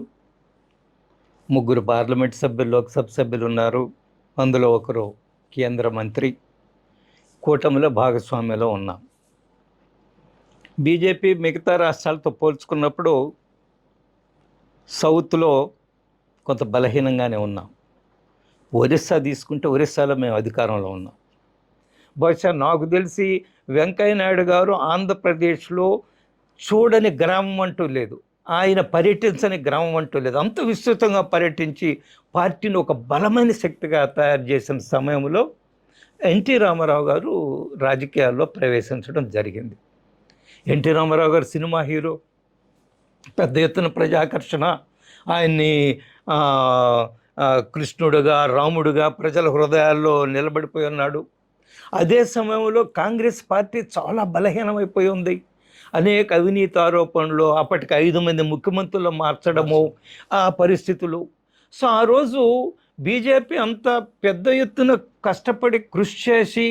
3 పార్లమెంట్ సభ్యులు, లోక్సభ సభ్యులు ఉన్నారు, అందులో ఒకరు కేంద్ర మంత్రి. కూటమిలో భాగస్వామ్యంలో ఉన్నాం. బీజేపీ మిగతా రాష్ట్రాలతో పోల్చుకున్నప్పుడు సౌత్లో కొంత బలహీనంగానే ఉన్నాం. ఒరిస్సా తీసుకుంటే ఒరిస్సాలో మేము అధికారంలో ఉన్నాం. బహుశా నాకు తెలిసి వెంకయ్య నాయుడు గారు ఆంధ్రప్రదేశ్లో చూడని గ్రామం అంటూ లేదు, ఆయన పర్యటించని గ్రామం అంటూ లేదు. అంత విస్తృతంగా పర్యటించి పార్టీని ఒక బలమైన శక్తిగా తయారు చేసిన సమయంలో ఎన్టీ రామారావు గారు రాజకీయాల్లో ప్రవేశించడం జరిగింది. ఎన్టీ రామారావు గారు సినిమా హీరో, పెద్ద ఎత్తున ప్రజాకర్షణ, ఆయన్ని కృష్ణుడుగా రాముడుగా ప్రజల హృదయాల్లో నిలబడిపోయి ఉన్నాడు. అదే సమయంలో కాంగ్రెస్ పార్టీ చాలా బలహీనమైపోయి ఉంది. అనేక అవినీతి ఆరోపణలు, అప్పటికి 5 మంది ముఖ్యమంత్రులు మార్చడము, ఆ పరిస్థితులు. సో ఆ రోజు బీజేపీ అంత పెద్ద ఎత్తున కష్టపడి కృషి చేసి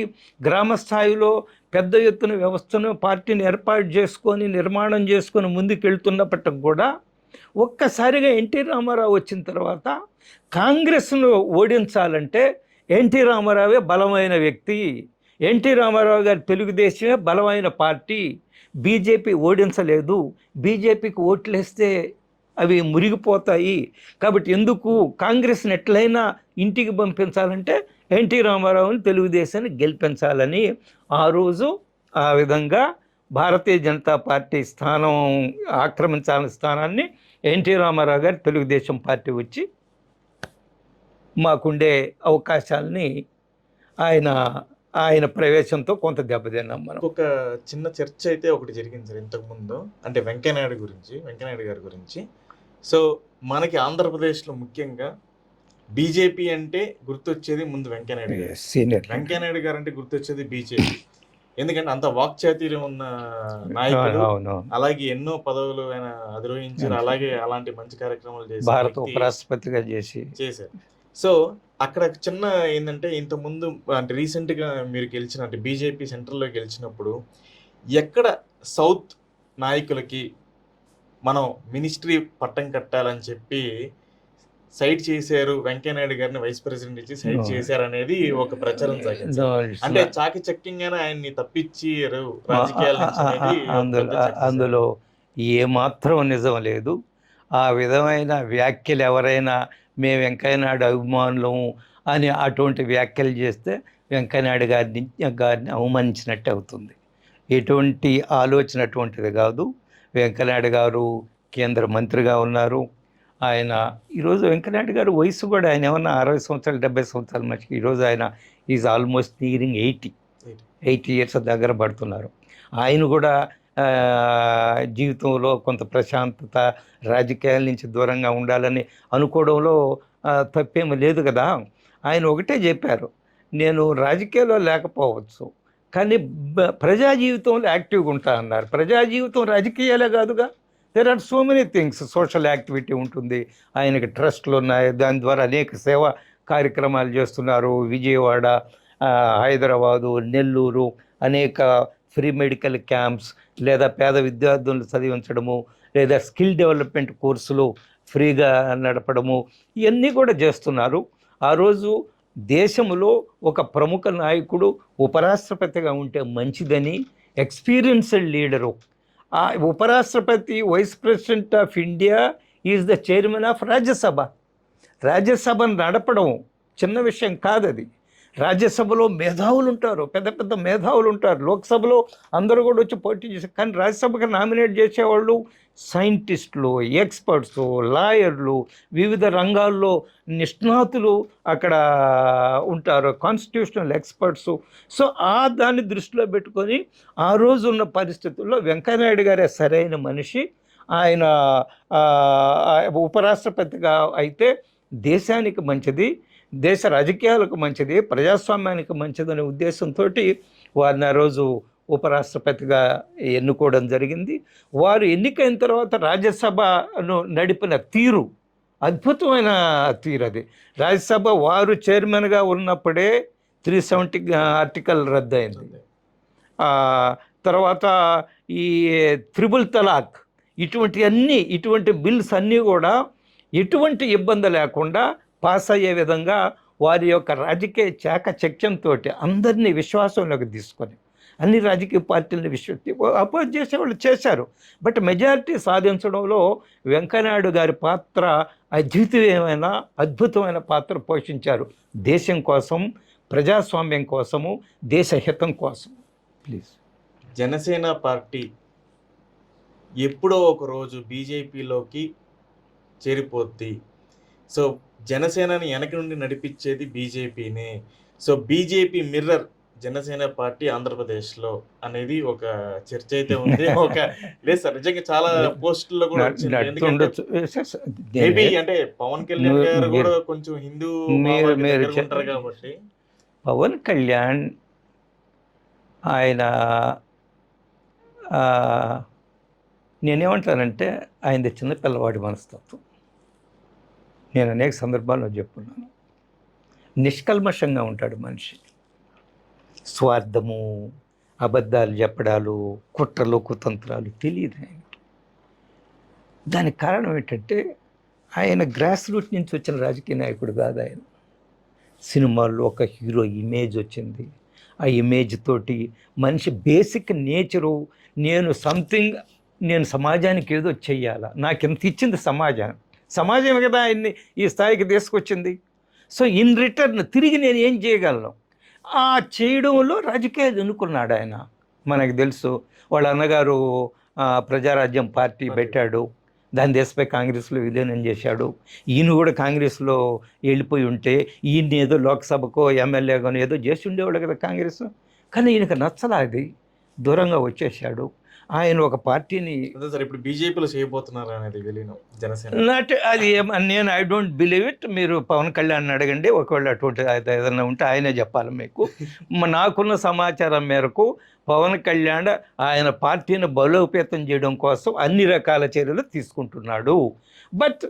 గ్రామ స్థాయిలో పెద్ద ఎత్తున వ్యవస్థను పార్టీని ఏర్పాటు చేసుకొని నిర్మాణం చేసుకొని ముందుకెళ్తున్నప్పటికి కూడా ఒక్కసారిగా ఎన్టీ రామారావు వచ్చిన తర్వాత కాంగ్రెస్ను ఓడించాలంటే ఎన్టీ రామారావే బలమైన వ్యక్తి, ఎన్టీ రామారావు గారి తెలుగుదేశమే బలమైన పార్టీ, బీజేపీ ఓడించలేదు, బీజేపీకి ఓట్లేస్తే అవి మురిగిపోతాయి, కాబట్టి ఎందుకు కాంగ్రెస్ని ఎట్లయినా ఇంటికి పంపించాలంటే ఎన్టీ రామారావుని తెలుగుదేశాన్ని గెలిపించాలని ఆ రోజు ఆ విధంగా భారతీయ జనతా పార్టీ ఆక్రమించాలని స్థానాన్ని ఎన్టీ రామారావు గారు తెలుగుదేశం పార్టీ వచ్చి మాకుండే అవకాశాలని ఆయన ప్రవేశంతో కొంత దెబ్బతిన్నాం మనం. ఒక చిన్న చర్చ అయితే ఒకటి జరిగింది సార్ ఇంతకుముందు, అంటే వెంకయ్యనాయుడు గారి గురించి. సో మనకి ఆంధ్రప్రదేశ్లో ముఖ్యంగా బీజేపీ అంటే గుర్తొచ్చేది ముందు వెంకయ్యనాయుడు గారు. వెంకయ్యనాయుడు గారు అంటే గుర్తొచ్చేది బీజేపీ, ఎందుకంటే అంత వాక్చాతుర్యం ఉన్న నాయకుడు, అలాగే ఎన్నో పదవులు ఆయన అధిరోహించారు, అలాగే అలాంటి మంచి కార్యక్రమాలు చేసి భారత ఉపరాష్ట్రపతిగా చేశారు. సో అక్కడ చిన్న ఏంటంటే ఇంతకుముందు అంటే రీసెంట్గా మీరు గెలిచిన అంటే బీజేపీ సెంట్రల్లో గెలిచినప్పుడు ఎక్కడ సౌత్ నాయకులకి మనం మినిస్ట్రీ పట్టం కట్టాలని చెప్పి సైడ్ చేశారు, వెంకయ్యనాయుడు గారిని వైస్ ప్రెసిడెంట్ ఇచ్చి సైడ్ చేశారు అనేది ఒక ప్రచారం సాగింది. అంటే చాకచక్యంగానే ఆయన్ని తప్పించారు రాజకీయాల నుంచి. అందులో ఏమాత్రం నిజం లేదు. ఆ విధమైన వ్యాఖ్యలు ఎవరైనా మేము వెంకయ్యనాయుడు అభిమానులము అని అటువంటి వ్యాఖ్యలు చేస్తే వెంకయ్యనాయుడు గారిని అవమానించినట్టు అవుతుంది. ఎటువంటి ఆలోచన అటువంటిది కాదు. వెంకయ్యనాయుడు గారు కేంద్ర మంత్రిగా ఉన్నారు. ఆయన ఈరోజు వెంకయ్యనాయుడు గారు వయసు కూడా ఆయన ఏమన్నా 60 సంవత్సరాలు 70 సంవత్సరాల మనిషికి, ఈరోజు ఆయన ఈజ్ ఆల్మోస్ట్ నియరింగ్ 80 ఇయర్స్ దగ్గర పడుతున్నారు. ఆయన కూడా జీవితంలో కొంత ప్రశాంతత, రాజకీయాల నుంచి దూరంగా ఉండాలని అనుకోవడంలో తప్పేమీ లేదు కదా. ఆయన ఒకటే చెప్పారు, నేను రాజకీయాల్లో లేకపోవచ్చు కానీ ప్రజా జీవితంలో యాక్టివ్గా ఉంటా అన్నారు. ప్రజా జీవితం రాజకీయాలే కాదుగా, there are so many things. Social activity ఉంటుంది, ఆయనకి ట్రస్ట్లు ఉన్నాయి, దాని ద్వారా అనేక సేవా కార్యక్రమాలు చేస్తున్నారు. విజయవాడ, హైదరాబాదు, నెల్లూరు అనేక ఫ్రీ మెడికల్ క్యాంప్స్, లేదా పేద విద్యార్థులను చదివించడము, లేదా స్కిల్ డెవలప్మెంట్ కోర్సులు ఫ్రీగా నడపడము, ఇవన్నీ కూడా చేస్తున్నారు. ఆ రోజు దేశంలో ఒక ప్రముఖ నాయకుడు ఉపరాష్ట్రపతిగా ఉంటే మంచిదని ఎక్స్పీరియన్స్డ్ లీడరు, ఆ ఉపరాష్ట్రపతి vice president of India is the chairman of Rajya Sabha. రాజ్యసభను నడపడం చిన్న విషయం కాదు. అది రాజ్యసభలో మేధావులు ఉంటారు, పెద్ద పెద్ద మేధావులు ఉంటారు. లోక్సభలో అందరూ కూడా వచ్చి పోటీ చేశారు, కానీ రాజ్యసభకు నామినేట్ చేసేవాళ్ళు సైంటిస్టులు, ఎక్స్పర్ట్స్, లాయర్లు, వివిధ రంగాల్లో నిష్ణాతులు అక్కడ ఉంటారు, కాన్స్టిట్యూషనల్ ఎక్స్పర్ట్స్. సో దాన్ని దృష్టిలో పెట్టుకొని ఆ రోజు ఉన్న పరిస్థితుల్లో వెంకయ్యనాయుడు గారే సరైన మనిషి. ఆయన ఉపరాష్ట్రపతిగా అయితే దేశానికి మంచిది, దేశ రాజకీయాలకు మంచిది, ప్రజాస్వామ్యానికి మంచిదనే ఉద్దేశంతో వారిని ఆ రోజు ఉపరాష్ట్రపతిగా ఎన్నుకోవడం జరిగింది. వారు ఎన్నికైన తర్వాత రాజ్యసభను నడిపిన తీరు అద్భుతమైన తీరు. అది రాజ్యసభ వారు చైర్మన్గా ఉన్నప్పుడే 370 ఆర్టికల్ రద్దయింది. తర్వాత ఈ త్రిబుల్ తలాక్, ఇటువంటి బిల్స్ అన్నీ కూడా ఎటువంటి ఇబ్బంది లేకుండా పాస్ అయ్యే విధంగా వారి యొక్క రాజకీయ చాకచక్యంతో అందరినీ విశ్వాసంలోకి తీసుకొని అన్ని రాజకీయ పార్టీలని అపోజ్ చేసేవాళ్ళు చేశారు. బట్ మెజారిటీ సాధించడంలో వెంకయ్యనాయుడు గారి పాత్ర అద్భుతమైన పాత్ర పోషించారు. దేశం కోసం, ప్రజాస్వామ్యం కోసము, దేశ హితం కోసం. ప్లీజ్. జనసేన పార్టీ ఎప్పుడో ఒక రోజు బీజేపీలోకి చేరిపోద్ది. సో జనసేనని వెనక నుండి నడిపించేది బీజేపీనే. So BJP mirror Janasena party ఆంధ్రప్రదేశ్లో అనేది ఒక చర్చ అయితే ఉంది. లేదు సార్, నిజంగా చాలా పోస్టుల్లో కూడా వచ్చింది. ఎందుకంటే మేబీ అంటే పవన్ కళ్యాణ్ గారు కూడా కొంచెం హిందూ ఉంటారు కాబట్టి. పవన్ కళ్యాణ్ ఆయన నేనేమంటానంటే ఆయనది చిన్న పిల్లవాడి మనస్తత్వం. నేను అనేక సందర్భాల్లో చెప్పున్నాను. నిష్కల్మషంగా ఉంటాడు మనిషి. స్వార్థము, అబద్ధాలు చెప్పడాలు, కుట్రలు, కుతంత్రాలు తెలియదు ఆయనకి. దానికి కారణం ఏంటంటే ఆయన గ్రాస్ రూట్ నుంచి వచ్చిన రాజకీయ నాయకుడు కాదు ఆయన. సినిమాల్లో ఒక హీరో ఇమేజ్ వచ్చింది. ఆ ఇమేజ్ తోటి మనిషి బేసిక్ నేచరు నేను సమాజానికి ఏదో చెయ్యాలా, నాకు ఎంత ఇచ్చింది సమాజం కదా ఆయన్ని ఈ స్థాయికి తీసుకొచ్చింది. సో ఇన్ రిటర్న్ తిరిగి నేను ఏం చేయగలను, ఆ చేయడంలో రాజకీయాలు ఎన్నుకున్నాడు ఆయన. మనకు తెలుసు వాళ్ళ అన్నగారు ప్రజారాజ్యం పార్టీ పెట్టాడు, దాని దేశపై కాంగ్రెస్లో విలీనం చేశాడు. ఈయన కూడా కాంగ్రెస్లో వెళ్ళిపోయి ఉంటే ఈయన ఏదో లోక్సభకో ఎమ్మెల్యేగానో ఏదో చేసి ఉండేవాడు కదా కాంగ్రెస్. కానీ ఈయనకు నచ్చలా, అది దూరంగా వచ్చేసాడు. ఆయన ఒక పార్టీని ఇప్పుడు బీజేపీలో చేయబోతున్నారు అనేది విలీనం జనసేన. అది నేను ఐ డోంట్ బిలీవ్ ఇట్. మీరు పవన్ కళ్యాణ్ అడగండి, ఒకవేళ అటువంటి ఏదైనా ఉంటే ఆయనే చెప్పాలి మీకు. నాకున్న సమాచారం మేరకు పవన్ కళ్యాణ్ ఆయన పార్టీని బలోపేతం చేయడం కోసం అన్ని రకాల చర్యలు తీసుకుంటున్నాడు. బట్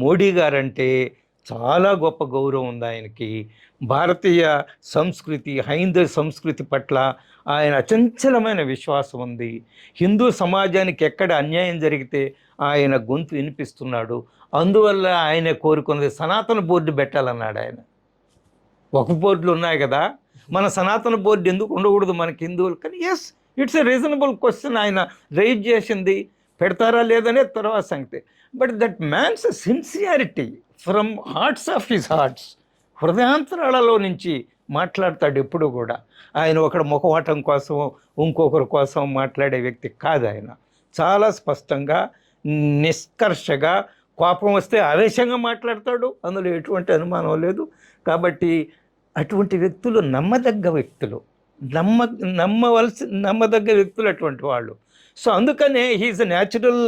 మోడీ గారంటే చాలా గొప్ప గౌరవం ఉంది ఆయనకి. భారతీయ సంస్కృతి, హైందవ సంస్కృతి పట్ల ఆయన అచంచలమైన విశ్వాసం ఉంది. హిందూ సమాజానికి ఎక్కడ అన్యాయం జరిగితే ఆయన గొంతు వినిపిస్తున్నాడు. అందువల్ల ఆయన కోరుకున్నది సనాతన బోర్డు పెట్టాలన్నాడు ఆయన. ఒక బోర్డులు ఉన్నాయి కదా, మన సనాతన బోర్డు ఎందుకు ఉండకూడదు మనకి హిందువులు? కానీ yes, it's a reasonable question ఆయన రైజ్ చేసింది. పెడతారా లేదనే తర్వాత సంగతి. But that man's sincerity from hearts of his hearts, హృదయాంతరాలలో నుంచి మాట్లాడతాడు ఎప్పుడు కూడా. ఆయన ఒకడు ముఖవాటం కోసం ఇంకొకరి కోసం మాట్లాడే వ్యక్తి కాదు ఆయన. చాలా స్పష్టంగా, నిష్కర్షగా, కోపం వస్తే ఆవేశంగా మాట్లాడతాడు, అందులో ఎటువంటి అనుమానం లేదు. కాబట్టి అటువంటి వ్యక్తులు నమ్మదగ్గ వ్యక్తులు, నమ్మదగ్గ వ్యక్తులు అటువంటి వాళ్ళు. సో అందుకనే he is a natural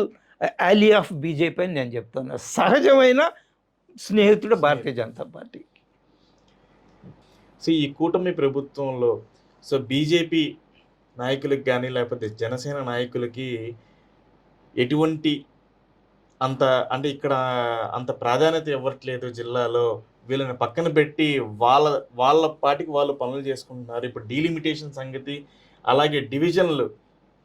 ally of BJP అని నేను చెప్తాను. సహజమైన స్నేహితుడు భారతీయ జనతా పార్టీ. సో ఈ కూటమి ప్రభుత్వంలో సో బీజేపీ నాయకులకి కానీ లేకపోతే జనసేన నాయకులకి ఎటువంటి అంటే ఇక్కడ అంత ప్రాధాన్యత ఇవ్వట్లేదు జిల్లాలో. వీళ్ళని పక్కన పెట్టి వాళ్ళ పాటికి వాళ్ళు పనులు చేసుకుంటున్నారు. ఇప్పుడు డీలిమిటేషన్ సంగతి, అలాగే డివిజన్లు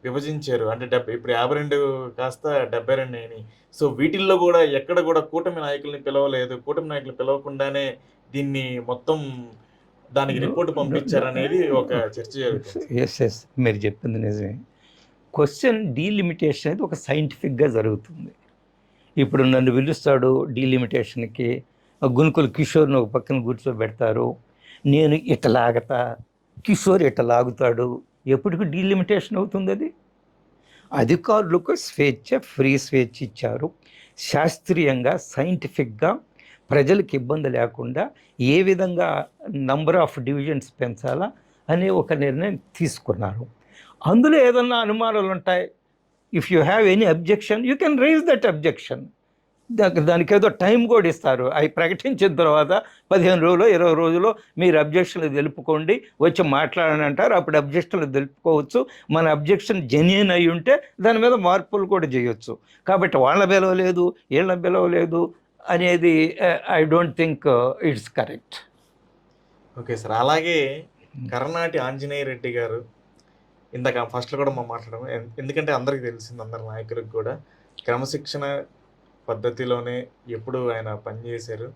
విభజించారు. అంటే ఇప్పుడు 52 కాస్త 72 అయినాయి. సో వీటిల్లో కూడా ఎక్కడ కూడా కూటమి నాయకుల్ని పిలవలేదు. కూటమి నాయకులు పిలవకుండానే దీన్ని మొత్తం దానికి రిపోర్ట్ పంపించారనేది ఒక చర్చ జరుగుతుంది. ఎస్, మీరు చెప్పింది నిజమే. క్వశ్చన్ డీలిమిటేషన్ అనేది ఒక సైంటిఫిక్గా జరుగుతుంది. ఇప్పుడు నన్ను పిలుస్తాడు డీలిమిటేషన్కి, గునుకులు కిషోర్ని ఒక పక్కన కూర్చోబెడతారు, నేను ఇట లాగతా, కిషోర్ ఇట లాగుతాడు. ఎప్పటికీ డీలిమిటేషన్ అవుతుంది. అది అధికారులకు ఫ్రీ స్వేచ్ఛ ఇచ్చారు. శాస్త్రీయంగా, సైంటిఫిక్గా ప్రజలకు ఇబ్బంది లేకుండా ఏ విధంగా నంబర్ ఆఫ్ డివిజన్స్ పెంచాలా అనే ఒక నిర్ణయం తీసుకున్నారు. అందులో ఏదన్నా అనుమానాలు ఉంటాయి, if you have any objection you can raise that objection. దానికి ఏదో టైం కూడా ఇస్తారు. అవి ప్రకటించిన తర్వాత 15 రోజులు 20 రోజులు మీరు అబ్జెక్షన్లు తెలుపుకోండి, వచ్చి మాట్లాడని అంటారు. అప్పుడు అబ్జెక్షన్లు తెలుపుకోవచ్చు. మన అబ్జెక్షన్ జెన్యూన్ అయి ఉంటే దాని మీద మార్పులు కూడా చేయొచ్చు. కాబట్టి వాళ్ళ పిలవలేదు, వీళ్ళ పిలవలేదు అనేది I don't think it's correct. Okay sir. అలాగే కర్నాటి ఆంజనేయ రెడ్డి గారు ఇందాక ఫస్ట్లో కూడా మనం మాట్లాడము, ఎందుకంటే అందరికీ తెలిసింది, అందరి నాయకులకు కూడా క్రమశిక్షణ పద్ధతిలోనే ఎప్పుడు ఆయన పనిచేశారు.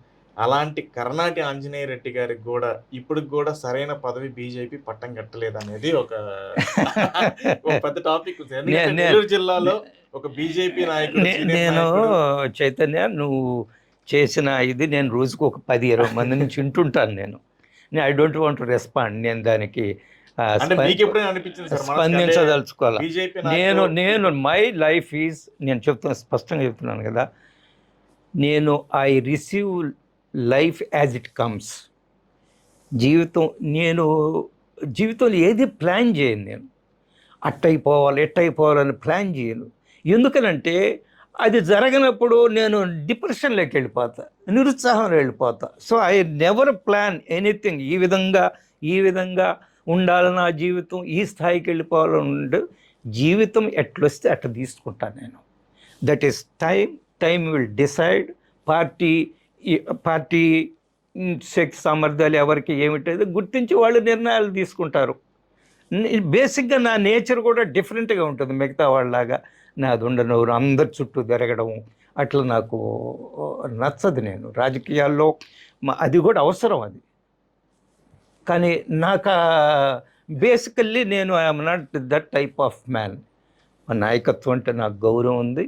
అలాంటి కర్నాటి ఆంజనేయ రెడ్డి గారికి కూడా ఇప్పటికి కూడా సరైన పదవి బీజేపీ పట్టం కట్టలేదనేది ఒక ఒక పెద్ద టాపిక్. ఎందుకంటే నే- నెల్లూరు జిల్లాలో ఒక బీజేపీ నాయకుడు, సీనియర్ నేను నాయకుడు. చైతన్య, నువ్వు చేసిన ఇది నేను రోజుకు ఒక 10-20 మంది నుంచి వింటుంటాను. నేను I don't want to respond. నేను దానికి అంటే మీకు ఎప్పుడైనా అనిపించింది సార్ స్పందించదలుచుకోవాలి. బీజేపీ నేను మై లైఫ్ ఈజ్, నేను చెప్తున్నా, స్పష్టంగా చెప్తున్నాను కదా, నేను I receive life as it comes. జీవితంలో ఏది ప్లాన్ చేయను. నేను అట్టయిపోవాలి ఎట్టయిపోవాలని ప్లాన్ చేయను. ఎందుకనంటే అది జరగనప్పుడు నేను డిప్రెషన్లోకి వెళ్ళిపోతా, నిరుత్సాహంలో వెళ్ళిపోతా. So I never plan anything. ఈ విధంగా ఉండాలి నా జీవితం, ఈ స్థాయికి వెళ్ళిపోవాలని ఉండు. జీవితం ఎట్లొస్తే అట్లా తీసుకుంటాను నేను. That is time will decide. Party శక్తి సామర్థ్యాలు ఎవరికి ఏమిటో గుర్తించి వాళ్ళు నిర్ణయాలు తీసుకుంటారు. బేసిక్గా నా నేచర్ కూడా డిఫరెంట్గా ఉంటుంది మిగతా వాళ్ళలాగా. నాది ఉండనూరు అందరి చుట్టూ తిరగడం అట్లా నాకు నచ్చదు. నేను రాజకీయాల్లో అది కూడా అవసరం అది, కానీ నాకు బేసికల్లీ నేను I'm not that type of man. మా నాయకత్వం అంటే నాకు గౌరవం ఉంది.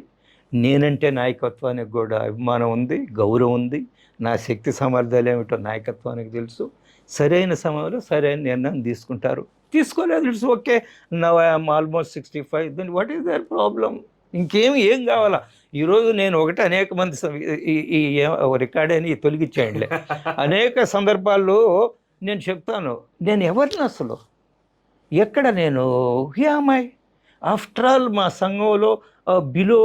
నేనంటే నాయకత్వానికి కూడా అభిమానం ఉంది, గౌరవం ఉంది. నా శక్తి సామర్థ్యాలు ఏమిటో నాయకత్వానికి తెలుసు. సరైన సమయంలో సరైన నిర్ణయం తీసుకుంటారు. తీసుకోలేదు, it's okay. Now I'm almost 65. Then what is the problem? ఏం కావాలా? ఈరోజు నేను ఒకటి అనేక మంది ఈ రికార్డ్ అని తొలగించేయండి. అనేక సందర్భాల్లో నేను చెప్తాను, నేను ఎవరిని అసలు ఎక్కడ నేను హ్యామై ఆఫ్టర్ ఆల్ మా సంఘంలో బిలో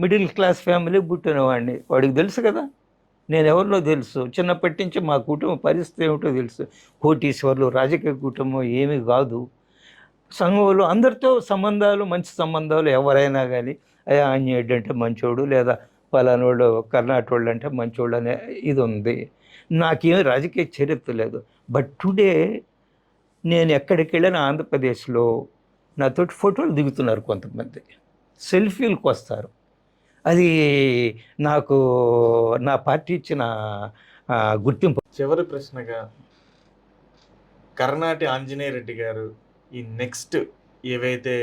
మిడిల్ క్లాస్ ఫ్యామిలీ పుట్టినవాడిని. వాడికి తెలుసు కదా నేను ఎవరినో తెలుసు. చిన్నప్పటి నుంచి మా కుటుంబ పరిస్థితి ఏమిటో తెలుసు. కోటీశ్వర్లు, రాజకీయ కుటుంబం ఏమీ కాదు. సంఘంలో అందరితో సంబంధాలు, మంచి సంబంధాలు. ఎవరైనా కానీ ఆంజనేయుడు అంటే మంచోడు, లేదా పలానోడు కర్ణాటోళ్ళు అంటే మంచోడు అనే ఇది ఉంది. నాకేం రాజకీయ చరిత్ర లేదు. బట్ టుడే నేను ఎక్కడికి వెళ్ళినా ఆంధ్రప్రదేశ్లో నాతోటి ఫోటోలు దిగుతున్నారు కొంతమంది, సెల్ఫీలకు వస్తారు. అది నాకు నా పార్టీ ఇచ్చిన గుర్తింపు. చివరి ప్రశ్నగా, కర్నాటి ఆంజనేయ రెడ్డి గారు ఈ నెక్స్ట్ ఏవైతే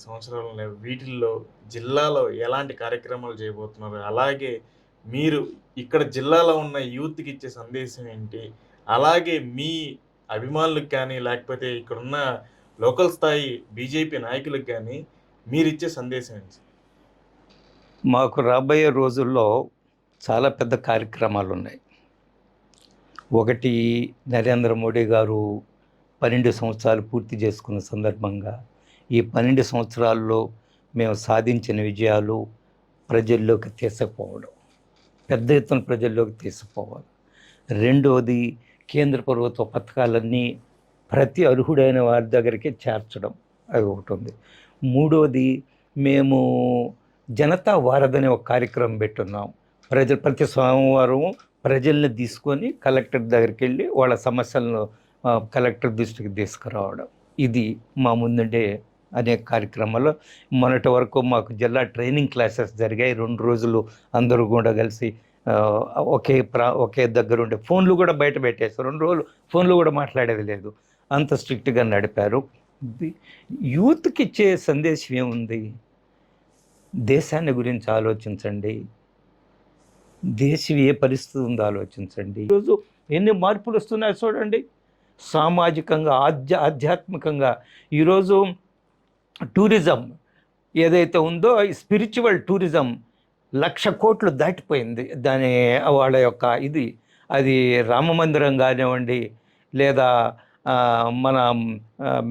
సంవత్సరాలు ఉన్నాయో వీటిల్లో జిల్లాలో ఎలాంటి కార్యక్రమాలు చేయబోతున్నారు, అలాగే మీరు ఇక్కడ జిల్లాలో ఉన్న యూత్కి ఇచ్చే సందేశం ఏంటి, అలాగే మీ అభిమానులకు కానీ లేకపోతే ఇక్కడున్న లోకల్ స్థాయి బీజేపీ నాయకులకు కానీ మీరు ఇచ్చే సందేశం ఏంటి? మాకు రాబోయే రోజుల్లో చాలా పెద్ద కార్యక్రమాలు ఉన్నాయి. ఒకటి, నరేంద్ర మోడీ గారు 12 సంవత్సరాలు పూర్తి చేసుకున్న సందర్భంగా ఈ 12 సంవత్సరాల్లో మేము సాధించిన విజయాలు ప్రజల్లోకి తీసుకుపోవడం, పెద్ద ఎత్తున ప్రజల్లోకి తీసుకుపోవాలి. రెండవది, కేంద్ర ప్రభుత్వ పథకాలన్నీ ప్రతి అర్హుడైన వారి దగ్గరికి చేర్చడం, అది ఒకటి ఉంది. మూడవది, మేము జనతా వారధి ఒక కార్యక్రమం పెట్టున్నాం. ప్రతి సోమవారం ప్రజల్ని తీసుకొని కలెక్టర్ దగ్గరికి వెళ్ళి వాళ్ళ సమస్యలను కలెక్టర్ దృష్టికి తీసుకురావడం. ఇది మా ముందుండే అనేక కార్యక్రమాలు. మొన్నటి వరకు మాకు జిల్లా ట్రైనింగ్ క్లాసెస్ జరిగాయి. 2 రోజులు అందరూ కూడా కలిసి ఒకే దగ్గర ఉండే ఫోన్లు కూడా బయట పెట్టేస్తారు. 2 రోజులు ఫోన్లు కూడా మాట్లాడేది లేదు, అంత స్ట్రిక్ట్గా నడిపారు. యూత్కి ఇచ్చే సందేశం ఏముంది? దేశాన్ని గురించి ఆలోచించండి, దేశం ఏ పరిస్థితి ఉందో ఆలోచించండి. ఈరోజు ఎన్ని మార్పులు వస్తున్నాయో చూడండి. సామాజికంగా, ఆధ్యాత్మికంగా ఈరోజు టూరిజం ఏదైతే ఉందో, స్పిరిచువల్ టూరిజం 1,00,000 కోట్లు దాటిపోయింది. దాని వాళ్ళ యొక్క ఇది, అది రామమందిరం కానివ్వండి, లేదా మన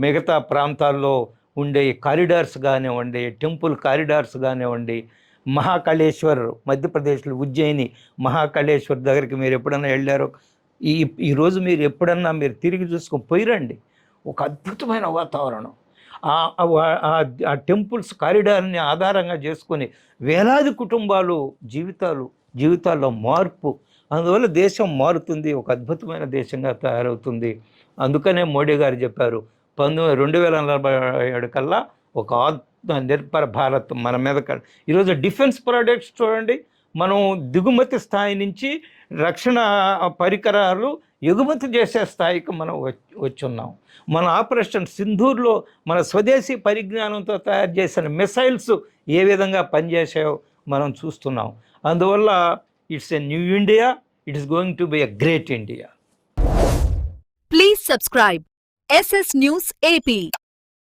మిగతా ప్రాంతాల్లో ఉండే కారిడార్స్ కానివ్వండి, టెంపుల్ కారిడార్స్ కానివ్వండి, మహాకాళేశ్వర్ మధ్యప్రదేశ్లో ఉజ్జయిని మహాకాళేశ్వర్ దగ్గరికి మీరు ఎప్పుడన్నా వెళ్ళారో, ఈరోజు మీరు ఎప్పుడన్నా మీరు తిరిగి చూసుకొని పోయిరండి. ఒక అద్భుతమైన వాతావరణం. ఆ టెంపుల్స్ కారిడార్ని ఆధారంగా చేసుకొని వేలాది కుటుంబాలు జీవితాల్లో మార్పు. అందువల్ల దేశం మారుతుంది, ఒక అద్భుతమైన దేశంగా తయారవుతుంది. అందుకనే మోడీ గారు చెప్పారు 2047 కల్లా ఒక నిర్భర భారత్ మన మీద. ఈరోజు డిఫెన్స్ ప్రోడక్ట్స్ చూడండి, మనం దిగుమతి స్థాయి నుంచి రక్షణ పరికరాలు ఎగుమతి చేసే స్థాయికి మనం వచ్చున్నాం. మన ఆపరేషన్ సింధూర్లో మన స్వదేశీ పరిజ్ఞానంతో తయారు చేసిన మిసైల్స్ ఏ విధంగా పనిచేసాయో మనం చూస్తున్నాం. అందువల్ల it's a new India, it is going to be a great India. Please subscribe SS News AP.